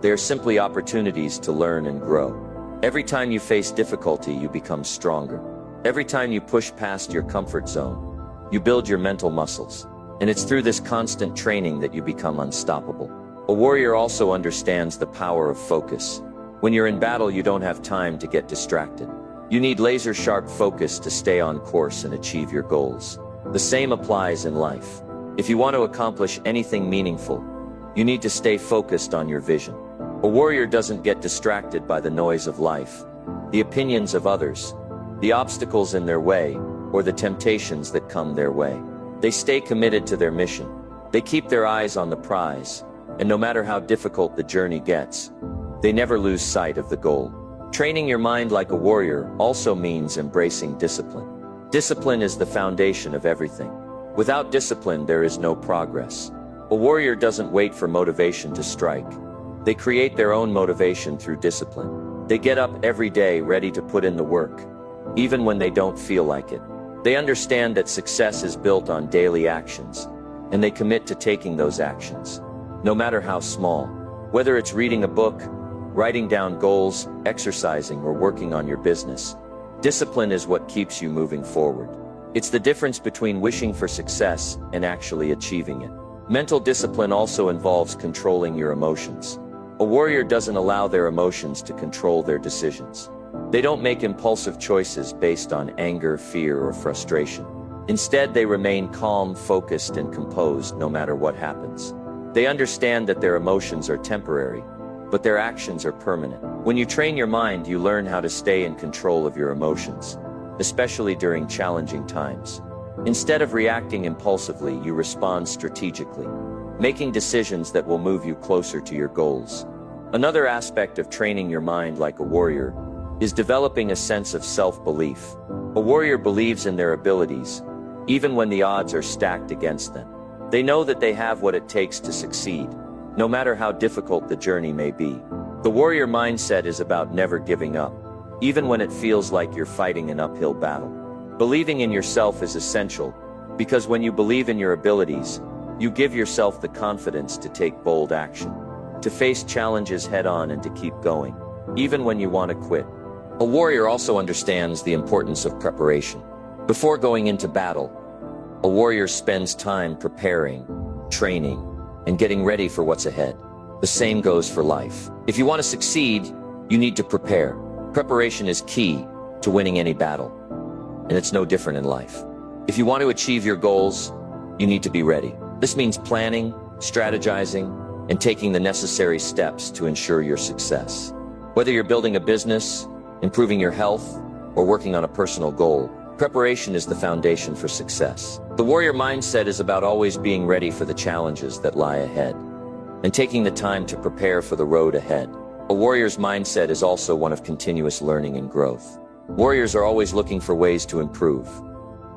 They are simply opportunities to learn and grow. Every time you face difficulty, you become stronger. Every time you push past your comfort zone, You build your mental muscles. And it's through this constant training that you become unstoppable. A warrior also understands the power of focus. When you're in battle, you don't have time to get distracted. You need laser-sharp focus to stay on course and achieve your goals. The same applies in life. If you want to accomplish anything meaningful, you need to stay focused on your vision. A warrior doesn't get distracted by the noise of life, the opinions of others, the obstacles in their way, or the temptations that come their way. They stay committed to their mission. They keep their eyes on the prize, and no matter how difficult the journey gets, they never lose sight of the goal. Training your mind like a warrior also means embracing discipline. Discipline is the foundation of everything. Without discipline, there is no progress. A warrior doesn't wait for motivation to strike. They create their own motivation through discipline. They get up every day ready to put in the work, even when they don't feel like it. They understand that success is built on daily actions, and they commit to taking those actions, no matter how small. Whether it's reading a book, writing down goals, exercising, or working on your business, discipline is what keeps you moving forward. It's the difference between wishing for success and actually achieving it. Mental discipline also involves controlling your emotions. A warrior doesn't allow their emotions to control their decisions. They don't make impulsive choices based on anger, fear, or frustration. Instead, they remain calm, focused, and composed no matter what happens. They understand that their emotions are temporary, but their actions are permanent. When you train your mind, you learn how to stay in control of your emotions, especially during challenging times. Instead of reacting impulsively, you respond strategically, making decisions that will move you closer to your goals. Another aspect of training your mind like a warrior is developing a sense of self-belief. A warrior believes in their abilities, even when the odds are stacked against them. They know that they have what it takes to succeed, no matter how difficult the journey may be. The warrior mindset is about never giving up, even when it feels like you're fighting an uphill battle. Believing in yourself is essential, because when you believe in your abilities, you give yourself the confidence to take bold action, to face challenges head-on and to keep going, even when you want to quit. A warrior also understands the importance of preparation. Before going into battle, a warrior spends time preparing, training, and getting ready for what's ahead. The same goes for life. If you want to succeed, you need to prepare. Preparation is key to winning any battle, and it's no different in life. If you want to achieve your goals, you need to be ready. This means planning, strategizing, and taking the necessary steps to ensure your success. Whether you're building a business, improving your health, or working on a personal goal, preparation is the foundation for success. The warrior mindset is about always being ready for the challenges that lie ahead, and taking the time to prepare for the road ahead. A warrior's mindset is also one of continuous learning and growth. Warriors are always looking for ways to improve.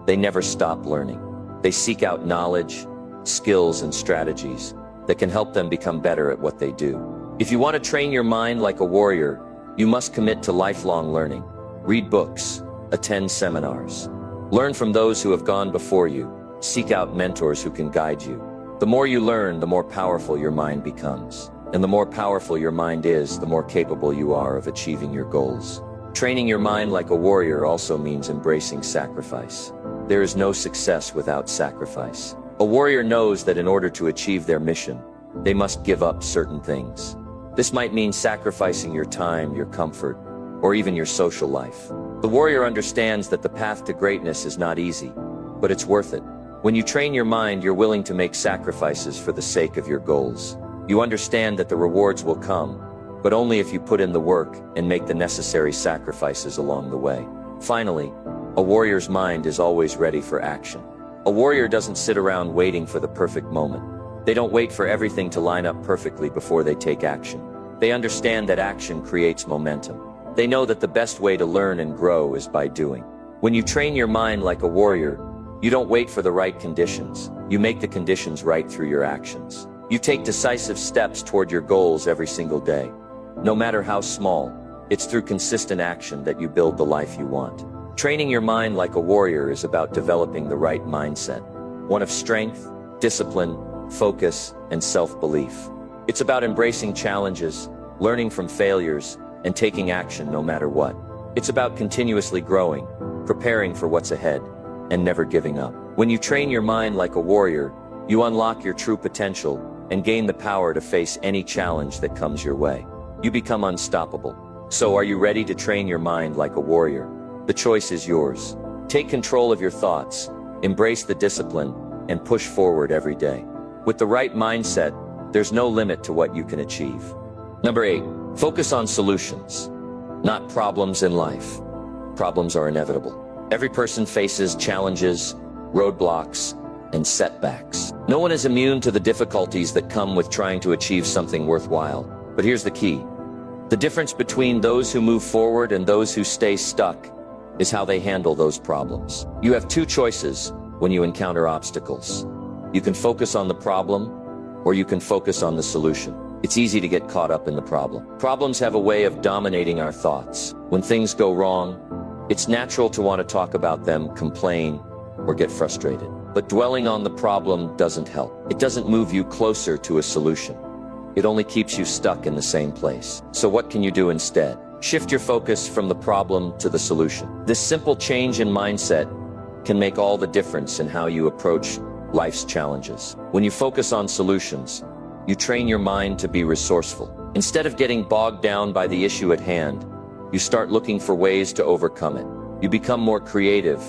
They never stop learning. They seek out knowledge, skills, and strategies that can help them become better at what they do. If you want to train your mind like a warrior, you must commit to lifelong learning. Read books, attend seminars, learn from those who have gone before you, seek out mentors who can guide you. The more you learn, the more powerful your mind becomes. And the more powerful your mind is, the more capable you are of achieving your goals. Training your mind like a warrior also means embracing sacrifice. There is no success without sacrifice. A warrior knows that in order to achieve their mission, they must give up certain things. This might mean sacrificing your time, your comfort, or even your social life. The warrior understands that the path to greatness is not easy, but it's worth it. When you train your mind, you're willing to make sacrifices for the sake of your goals. You understand that the rewards will come, but only if you put in the work and make the necessary sacrifices along the way. Finally, a warrior's mind is always ready for action. A warrior doesn't sit around waiting for the perfect moment. They don't wait for everything to line up perfectly before they take action. They understand that action creates momentum. They know that the best way to learn and grow is by doing. When you train your mind like a warrior, you don't wait for the right conditions. You make the conditions right through your actions. You take decisive steps toward your goals every single day. No matter how small, it's through consistent action that you build the life you want. Training your mind like a warrior is about developing the right mindset, one of strength, discipline, focus, and self-belief. It's about embracing challenges, learning from failures, and taking action no matter what. It's about continuously growing, preparing for what's ahead, and never giving up. When you train your mind like a warrior, you unlock your true potential and gain the power to face any challenge that comes your way. You become unstoppable. So are you ready to train your mind like a warrior? The choice is yours. Take control of your thoughts, embrace the discipline, and push forward every day. With the right mindset, there's no limit to what you can achieve. Number 8, focus on solutions, not problems in life. Problems are inevitable. Every person faces challenges, roadblocks, and setbacks. No one is immune to the difficulties that come with trying to achieve something worthwhile. But here's the key. The difference between those who move forward and those who stay stuck is how they handle those problems. You have two choices when you encounter obstacles. You can focus on the problem, or you can focus on the solution. It's easy to get caught up in the problem. Problems have a way of dominating our thoughts. When things go wrong, it's natural to want to talk about them, complain, or get frustrated. But dwelling on the problem doesn't help. It doesn't move you closer to a solution. It only keeps you stuck in the same place. So what can you do instead? Shift your focus from the problem to the solution. This simple change in mindset can make all the difference in how you approach life's challenges. When you focus on solutions, you train your mind to be resourceful. Instead of getting bogged down by the issue at hand, you start looking for ways to overcome it. You become more creative,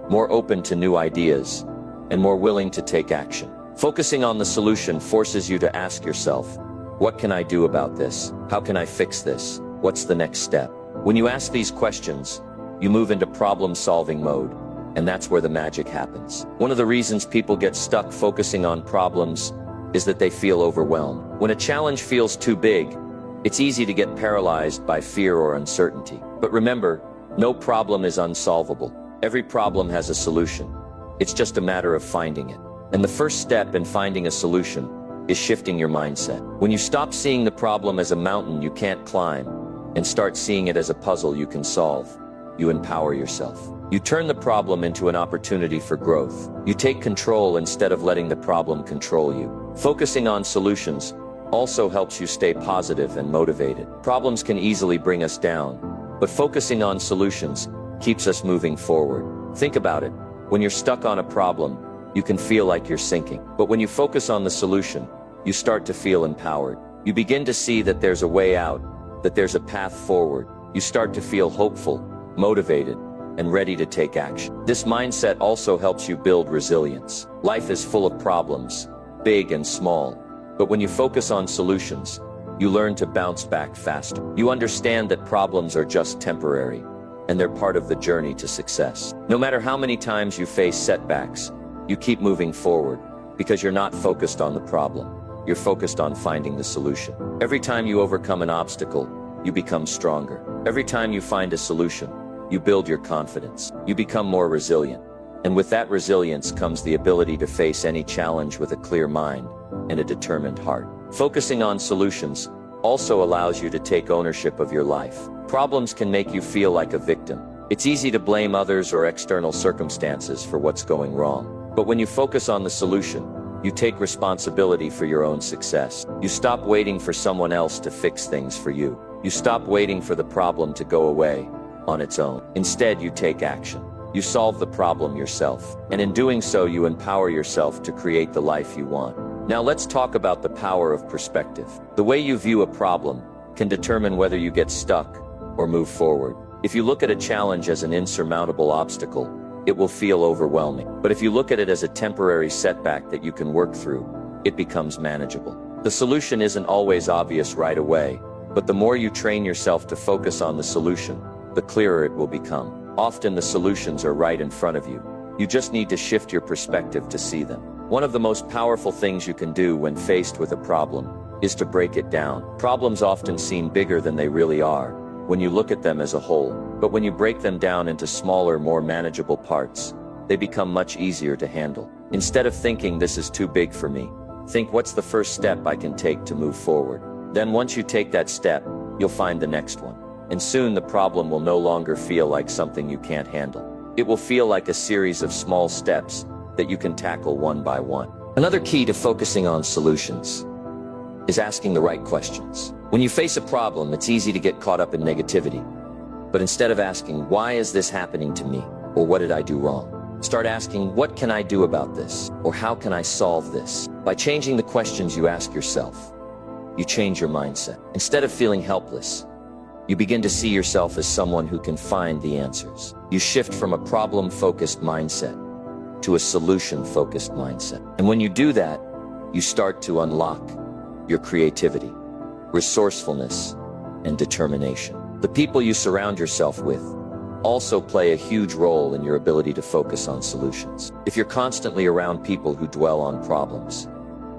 more open to new ideas, and more willing to take action. Focusing on the solution forces you to ask yourself, what can I do about this? How can I fix this? What's the next step? When you ask these questions, you move into problem-solving mode, and that's where the magic happens. One of the reasons people get stuck focusing on problems is that they feel overwhelmed. When a challenge feels too big, it's easy to get paralyzed by fear or uncertainty. But remember, no problem is unsolvable. Every problem has a solution. It's just a matter of finding it. And the first step in finding a solution is shifting your mindset. When you stop seeing the problem as a mountain you can't climb and start seeing it as a puzzle you can solve, you empower yourself. You turn the problem into an opportunity for growth. You take control instead of letting the problem control you. Focusing on solutions also helps you stay positive and motivated. Problems can easily bring us down, but focusing on solutions keeps us moving forward. Think about it. When you're stuck on a problem, you can feel like you're sinking. But when you focus on the solution, you start to feel empowered. You begin to see that there's a way out, that there's a path forward. You start to feel hopeful, motivated, and ready to take action. This mindset also helps you build resilience. Life is full of problems, big and small. But when you focus on solutions, you learn to bounce back faster. You understand that problems are just temporary, and they're part of the journey to success. No matter how many times you face setbacks, you keep moving forward because you're not focused on the problem. You're focused on finding the solution. Every time you overcome an obstacle, you become stronger. Every time you find a solution, you build your confidence. You become more resilient. And with that resilience comes the ability to face any challenge with a clear mind and a determined heart. Focusing on solutions also allows you to take ownership of your life. Problems can make you feel like a victim. It's easy to blame others or external circumstances for what's going wrong. But when you focus on the solution, you take responsibility for your own success. You stop waiting for someone else to fix things for you. You stop waiting for the problem to go away on its own. Instead, you take action. You solve the problem yourself. And in doing so, you empower yourself to create the life you want. Now let's talk about the power of perspective. The way you view a problem can determine whether you get stuck or move forward. If you look at a challenge as an insurmountable obstacle, it will feel overwhelming. But if you look at it as a temporary setback that you can work through, it becomes manageable. The solution isn't always obvious right away, but the more you train yourself to focus on the solution, the clearer it will become. Often the solutions are right in front of you. You just need to shift your perspective to see them. One of the most powerful things you can do when faced with a problem is to break it down. Problems often seem bigger than they really are when you look at them as a whole. But when you break them down into smaller, more manageable parts, they become much easier to handle. Instead of thinking this is too big for me, think what's the first step I can take to move forward. Then once you take that step, you'll find the next one. And soon the problem will no longer feel like something you can't handle. It will feel like a series of small steps that you can tackle one by one. Another key to focusing on solutions is asking the right questions. When you face a problem, it's easy to get caught up in negativity. But instead of asking, why is this happening to me? Or what did I do wrong? Start asking, what can I do about this? Or how can I solve this? By changing the questions you ask yourself, you change your mindset. Instead of feeling helpless, you begin to see yourself as someone who can find the answers. You shift from a problem-focused mindset to a solution-focused mindset. And when you do that, you start to unlock your creativity, resourcefulness, and determination. The people you surround yourself with also play a huge role in your ability to focus on solutions. If you're constantly around people who dwell on problems,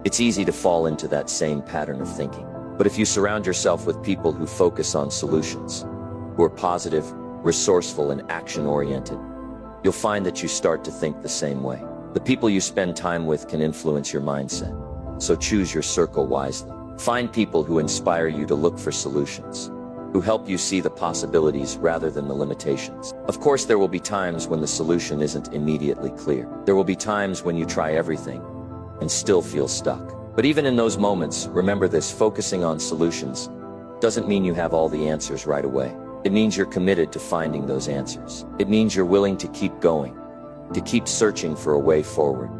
it's easy to fall into that same pattern of thinking. But if you surround yourself with people who focus on solutions, who are positive, resourceful, and action-oriented, you'll find that you start to think the same way. The people you spend time with can influence your mindset, so choose your circle wisely. Find people who inspire you to look for solutions, who help you see the possibilities rather than the limitations. Of course, there will be times when the solution isn't immediately clear. There will be times when you try everything and still feel stuck. But even in those moments, remember this: focusing on solutions doesn't mean you have all the answers right away. It means you're committed to finding those answers. It means you're willing to keep going, to keep searching for a way forward,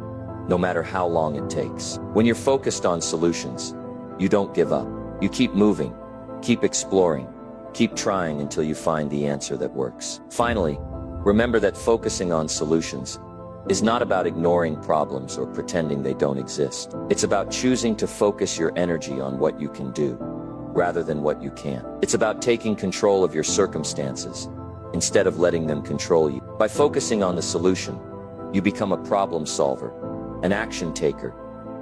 no matter how long it takes. When you're focused on solutions, you don't give up. You keep moving, keep exploring, keep trying until you find the answer that works. Finally, remember that focusing on solutions is not about ignoring problems or pretending they don't exist. It's about choosing to focus your energy on what you can do, rather than what you can't. It's about taking control of your circumstances, instead of letting them control you. By focusing on the solution, you become a problem solver, an action taker,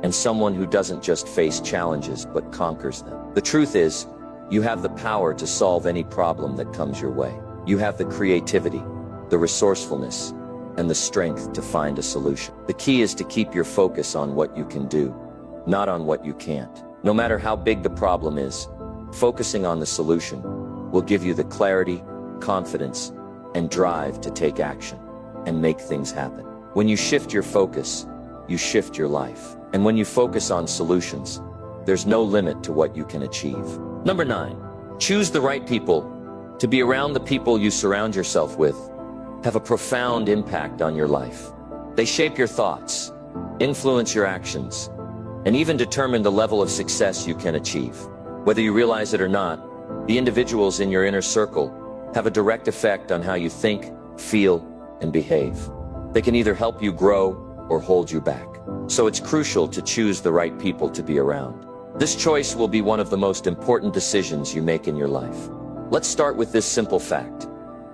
and someone who doesn't just face challenges, but conquers them. The truth is, you have the power to solve any problem that comes your way. You have the creativity, the resourcefulness, and the strength to find a solution. The key is to keep your focus on what you can do, not on what you can't. No matter how big the problem is, focusing on the solution will give you the clarity, confidence, and drive to take action and make things happen. When you shift your focus, you shift your life. And when you focus on solutions, there's no limit to what you can achieve. Number 9, choose the right people. To be around the people you surround yourself with have a profound impact on your life. They shape your thoughts, influence your actions, and even determine the level of success you can achieve. Whether you realize it or not, the individuals in your inner circle have a direct effect on how you think, feel, and behave. They can either help you grow or hold you back. So it's crucial to choose the right people to be around. This choice will be one of the most important decisions you make in your life. Let's start with this simple fact.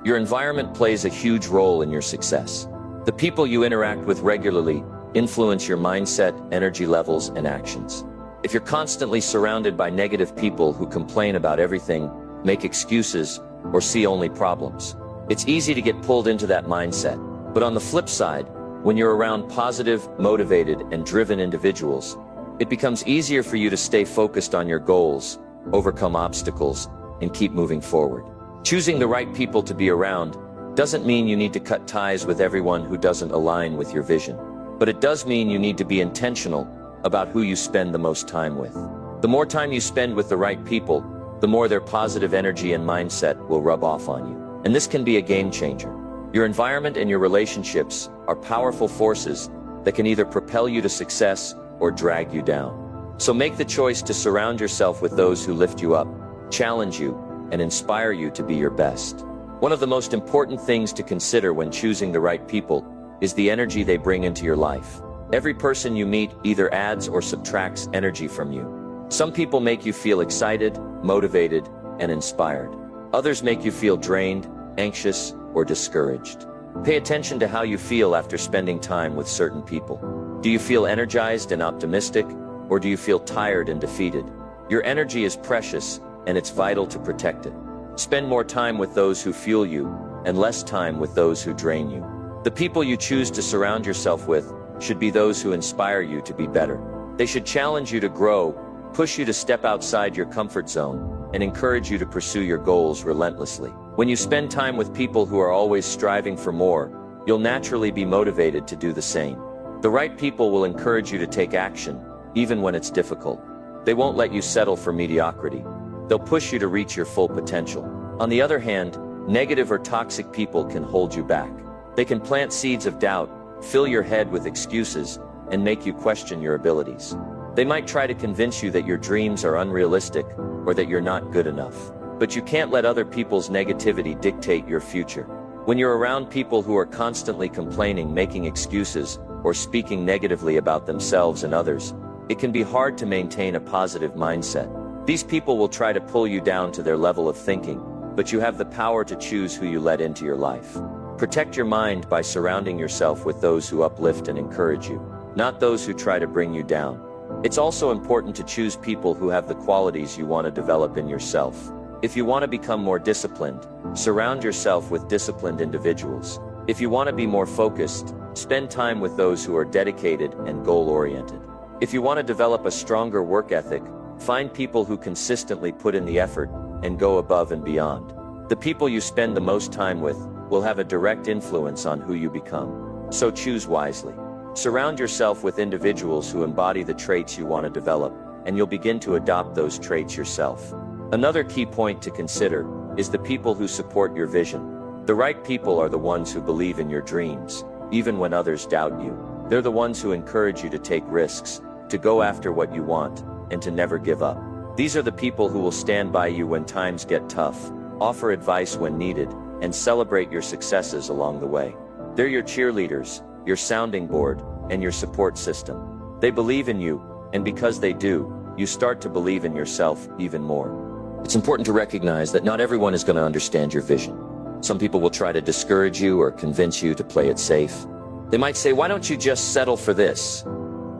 Your environment plays a huge role in your success. The people you interact with regularly influence your mindset, energy levels, and actions. If you're constantly surrounded by negative people who complain about everything, make excuses, or see only problems, it's easy to get pulled into that mindset. But on the flip side, when you're around positive, motivated, and driven individuals, it becomes easier for you to stay focused on your goals, overcome obstacles, and keep moving forward. Choosing the right people to be around doesn't mean you need to cut ties with everyone who doesn't align with your vision. But it does mean you need to be intentional about who you spend the most time with. The more time you spend with the right people, the more their positive energy and mindset will rub off on you. And this can be a game changer. Your environment and your relationships are powerful forces that can either propel you to success or drag you down. So make the choice to surround yourself with those who lift you up, challenge you, and inspire you to be your best. One of the most important things to consider when choosing the right people is the energy they bring into your life. Every person you meet either adds or subtracts energy from you. Some people make you feel excited, motivated, and inspired. Others make you feel drained, anxious, or discouraged. Pay attention to how you feel after spending time with certain people. Do you feel energized and optimistic, or do you feel tired and defeated? Your energy is precious, and it's vital to protect it. Spend more time with those who fuel you, and less time with those who drain you. The people you choose to surround yourself with should be those who inspire you to be better. They should challenge you to grow, push you to step outside your comfort zone, and encourage you to pursue your goals relentlessly. When you spend time with people who are always striving for more, you'll naturally be motivated to do the same. The right people will encourage you to take action, even when it's difficult. They won't let you settle for mediocrity. They'll push you to reach your full potential. On the other hand, negative or toxic people can hold you back. They can plant seeds of doubt, fill your head with excuses, and make you question your abilities. They might try to convince you that your dreams are unrealistic or that you're not good enough. But you can't let other people's negativity dictate your future. When you're around people who are constantly complaining, making excuses, or speaking negatively about themselves and others, it can be hard to maintain a positive mindset. These people will try to pull you down to their level of thinking, but you have the power to choose who you let into your life. Protect your mind by surrounding yourself with those who uplift and encourage you, not those who try to bring you down. It's also important to choose people who have the qualities you want to develop in yourself. If you want to become more disciplined, surround yourself with disciplined individuals. If you want to be more focused, spend time with those who are dedicated and goal-oriented. If you want to develop a stronger work ethic, find people who consistently put in the effort and go above and beyond. The people you spend the most time with will have a direct influence on who you become. So choose wisely. Surround yourself with individuals who embody the traits you want to develop, and you'll begin to adopt those traits yourself. Another key point to consider is the people who support your vision. The right people are the ones who believe in your dreams, even when others doubt you. They're the ones who encourage you to take risks, to go after what you want, and to never give up. These are the people who will stand by you when times get tough, offer advice when needed, and celebrate your successes along the way. They're your cheerleaders, your sounding board, and your support system. They believe in you, and because they do, you start to believe in yourself even more. It's important to recognize that not everyone is going to understand your vision. Some people will try to discourage you or convince you to play it safe. They might say, "Why don't you just settle for this?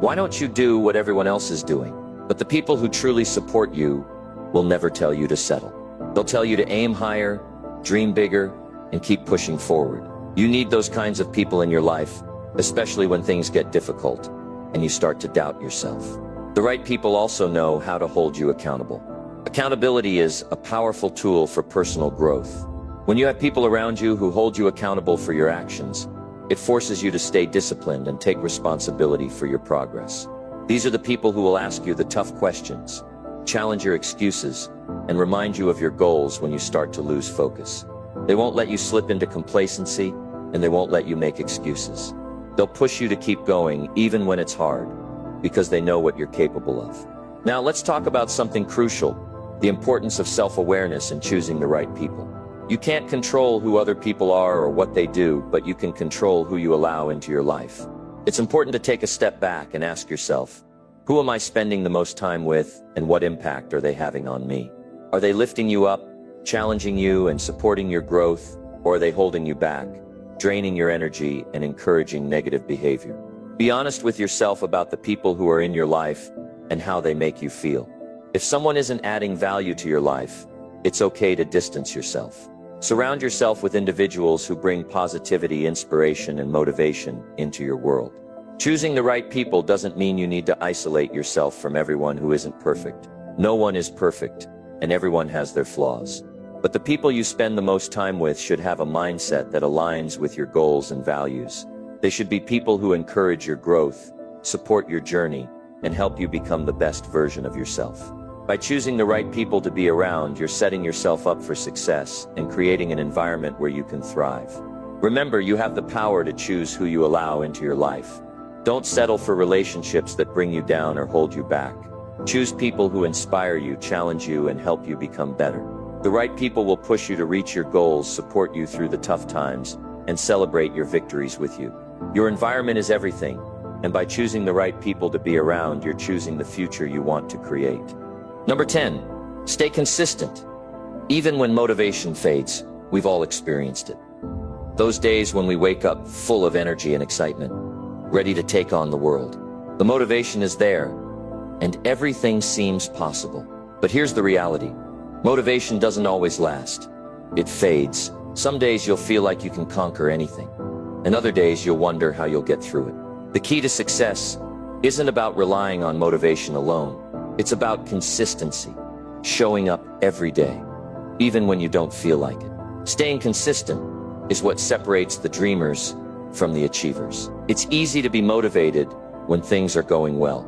Why don't you do what everyone else is doing?" But the people who truly support you will never tell you to settle. They'll tell you to aim higher, dream bigger, and keep pushing forward. You need those kinds of people in your life, especially when things get difficult and you start to doubt yourself. The right people also know how to hold you accountable. Accountability is a powerful tool for personal growth. When you have people around you who hold you accountable for your actions, it forces you to stay disciplined and take responsibility for your progress. These are the people who will ask you the tough questions, challenge your excuses, and remind you of your goals when you start to lose focus. They won't let you slip into complacency, and they won't let you make excuses. They'll push you to keep going even when it's hard, because they know what you're capable of. Now let's talk about something crucial, the importance of self-awareness in choosing the right people. You can't control who other people are or what they do, but you can control who you allow into your life. It's important to take a step back and ask yourself, who am I spending the most time with, and what impact are they having on me? Are they lifting you up, challenging you and supporting your growth, or are they holding you back, draining your energy and encouraging negative behavior? Be honest with yourself about the people who are in your life and how they make you feel. If someone isn't adding value to your life, it's okay to distance yourself. Surround yourself with individuals who bring positivity, inspiration, and motivation into your world. Choosing the right people doesn't mean you need to isolate yourself from everyone who isn't perfect. No one is perfect, and everyone has their flaws. But the people you spend the most time with should have a mindset that aligns with your goals and values. They should be people who encourage your growth, support your journey, and help you become the best version of yourself. By choosing the right people to be around, you're setting yourself up for success and creating an environment where you can thrive. Remember, you have the power to choose who you allow into your life. Don't settle for relationships that bring you down or hold you back. Choose people who inspire you, challenge you, and help you become better. The right people will push you to reach your goals, support you through the tough times, and celebrate your victories with you. Your environment is everything, and by choosing the right people to be around, you're choosing the future you want to create. Number 10, stay consistent. Even when motivation fades, we've all experienced it. Those days when we wake up full of energy and excitement, ready to take on the world. The motivation is there, and everything seems possible. But here's the reality. Motivation doesn't always last. It fades. Some days you'll feel like you can conquer anything, and other days you'll wonder how you'll get through it. The key to success isn't about relying on motivation alone. It's about consistency, showing up every day, even when you don't feel like it. Staying consistent is what separates the dreamers from the achievers. It's easy to be motivated when things are going well,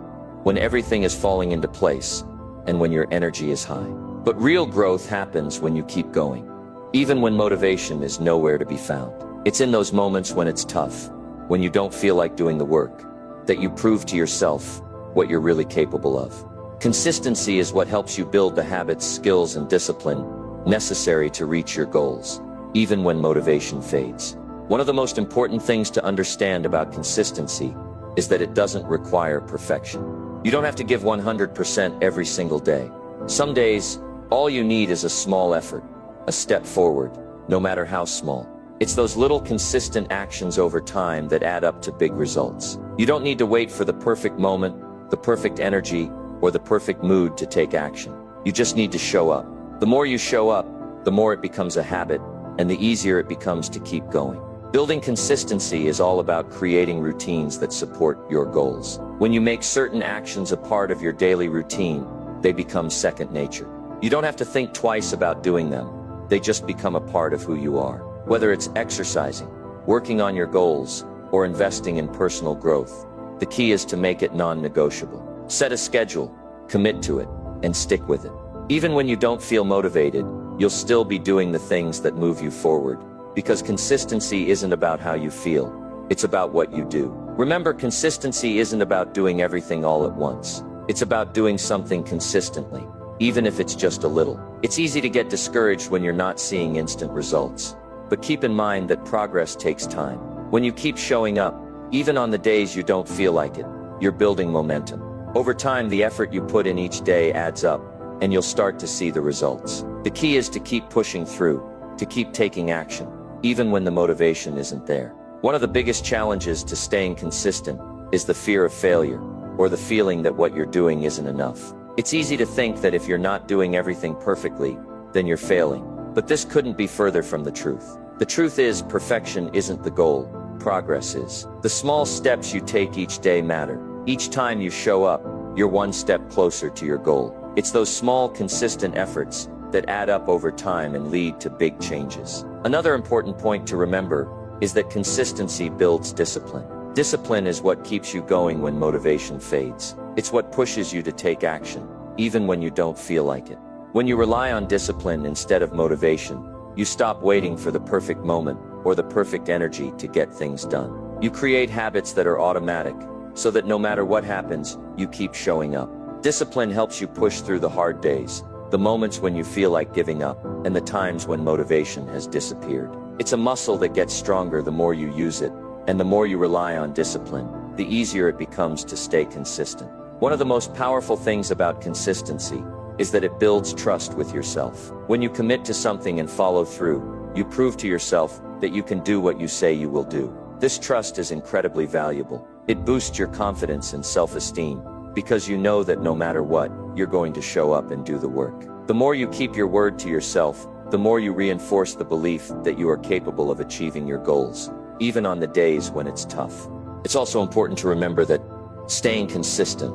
when everything is falling into place, and when your energy is high. But real growth happens when you keep going, even when motivation is nowhere to be found. It's in those moments when it's tough, when you don't feel like doing the work, that you prove to yourself what you're really capable of. Consistency is what helps you build the habits, skills, and discipline necessary to reach your goals, even when motivation fades. One of the most important things to understand about consistency is that it doesn't require perfection. You don't have to give 100% every single day. Some days, all you need is a small effort, a step forward, no matter how small. It's those little consistent actions over time that add up to big results. You don't need to wait for the perfect moment, the perfect energy, or the perfect mood to take action. You just need to show up. The more you show up, the more it becomes a habit, and the easier it becomes to keep going. Building consistency is all about creating routines that support your goals. When you make certain actions a part of your daily routine, they become second nature. You don't have to think twice about doing them. They just become a part of who you are. Whether it's exercising, working on your goals, or investing in personal growth, the key is to make it non-negotiable. Set a schedule, commit to it, and stick with it. Even when you don't feel motivated, you'll still be doing the things that move you forward, because consistency isn't about how you feel, it's about what you do. Remember, consistency isn't about doing everything all at once. It's about doing something consistently, even if it's just a little. It's easy to get discouraged when you're not seeing instant results. But keep in mind that progress takes time. When you keep showing up, even on the days you don't feel like it, you're building momentum. Over time, the effort you put in each day adds up, and you'll start to see the results. The key is to keep pushing through, to keep taking action, even when the motivation isn't there. One of the biggest challenges to staying consistent is the fear of failure, or the feeling that what you're doing isn't enough. It's easy to think that if you're not doing everything perfectly, then you're failing. But this couldn't be further from the truth. The truth is, perfection isn't the goal, progress is. The small steps you take each day matter. Each time you show up, you're one step closer to your goal. It's those small, consistent efforts that add up over time and lead to big changes. Another important point to remember is that consistency builds discipline. Discipline is what keeps you going when motivation fades. It's what pushes you to take action, even when you don't feel like it. When you rely on discipline instead of motivation, you stop waiting for the perfect moment or the perfect energy to get things done. You create habits that are automatic, so that no matter what happens, you keep showing up. Discipline helps you push through the hard days, the moments when you feel like giving up, and the times when motivation has disappeared. It's a muscle that gets stronger the more you use it, and the more you rely on discipline, the easier it becomes to stay consistent. One of the most powerful things about consistency is that it builds trust with yourself. When you commit to something and follow through, you prove to yourself that you can do what you say you will do. This trust is incredibly valuable. It boosts your confidence and self-esteem, because you know that no matter what, you're going to show up and do the work. The more you keep your word to yourself, the more you reinforce the belief that you are capable of achieving your goals, even on the days when it's tough. It's also important to remember that staying consistent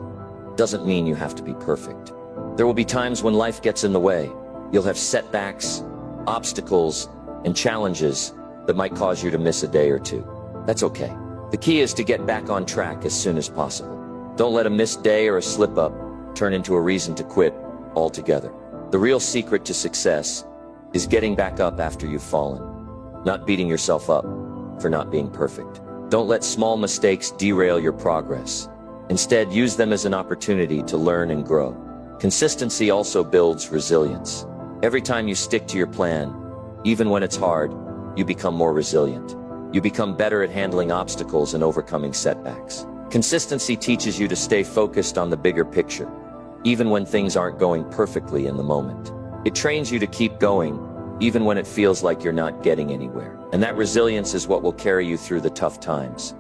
doesn't mean you have to be perfect. There will be times when life gets in the way. You'll have setbacks, obstacles, and challenges that might cause you to miss a day or two. That's okay. The key is to get back on track as soon as possible. Don't let a missed day or a slip-up turn into a reason to quit altogether. The real secret to success is getting back up after you've fallen, not beating yourself up for not being perfect. Don't let small mistakes derail your progress. Instead, use them as an opportunity to learn and grow. Consistency also builds resilience. Every time you stick to your plan, even when it's hard, you become more resilient. You become better at handling obstacles and overcoming setbacks. Consistency teaches you to stay focused on the bigger picture, even when things aren't going perfectly in the moment. It trains you to keep going, even when it feels like you're not getting anywhere. And that resilience is what will carry you through the tough times,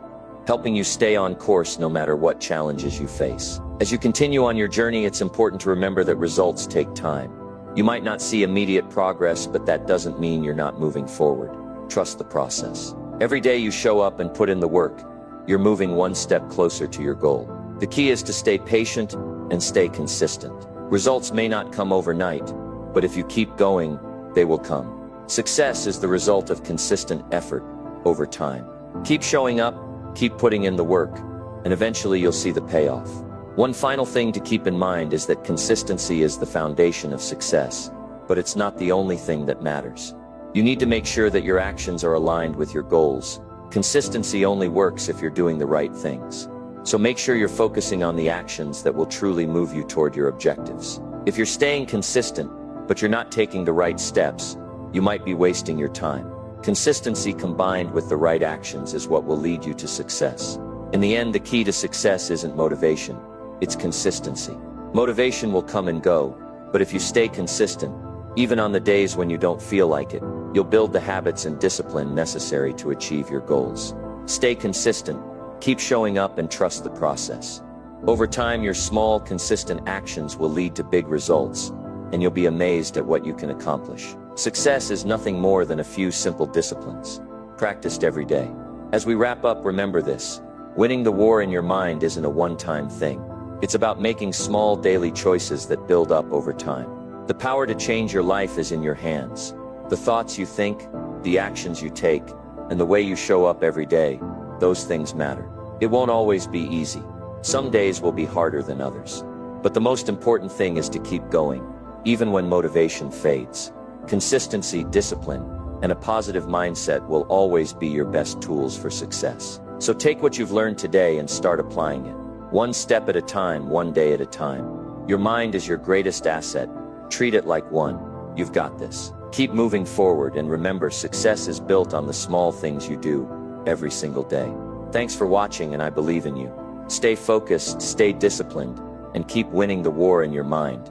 helping you stay on course no matter what challenges you face. As you continue on your journey, it's important to remember that results take time. You might not see immediate progress, but that doesn't mean you're not moving forward. Trust the process. Every day you show up and put in the work, you're moving one step closer to your goal. The key is to stay patient and stay consistent. Results may not come overnight, but if you keep going, they will come. Success is the result of consistent effort over time. Keep showing up, keep putting in the work, and eventually you'll see the payoff. One final thing to keep in mind is that consistency is the foundation of success, but it's not the only thing that matters. You need to make sure that your actions are aligned with your goals. Consistency only works if you're doing the right things. So make sure you're focusing on the actions that will truly move you toward your objectives. If you're staying consistent, but you're not taking the right steps, you might be wasting your time. Consistency combined with the right actions is what will lead you to success. In the end, the key to success isn't motivation, it's consistency. Motivation will come and go, but if you stay consistent, even on the days when you don't feel like it, you'll build the habits and discipline necessary to achieve your goals. Stay consistent, keep showing up, and trust the process. Over time, your small, consistent actions will lead to big results, and you'll be amazed at what you can accomplish. Success is nothing more than a few simple disciplines, practiced every day. As we wrap up, remember this: winning the war in your mind isn't a one-time thing. It's about making small daily choices that build up over time. The power to change your life is in your hands. The thoughts you think, the actions you take, and the way you show up every day, those things matter. It won't always be easy. Some days will be harder than others. But the most important thing is to keep going, even when motivation fades. Consistency, discipline, and a positive mindset will always be your best tools for success. So take what you've learned today and start applying it. One step at a time, one day at a time. Your mind is your greatest asset. Treat it like one. You've got this. Keep moving forward, and remember, success is built on the small things you do every single day. Thanks for watching, and I believe in you. Stay focused, stay disciplined, and keep winning the war in your mind.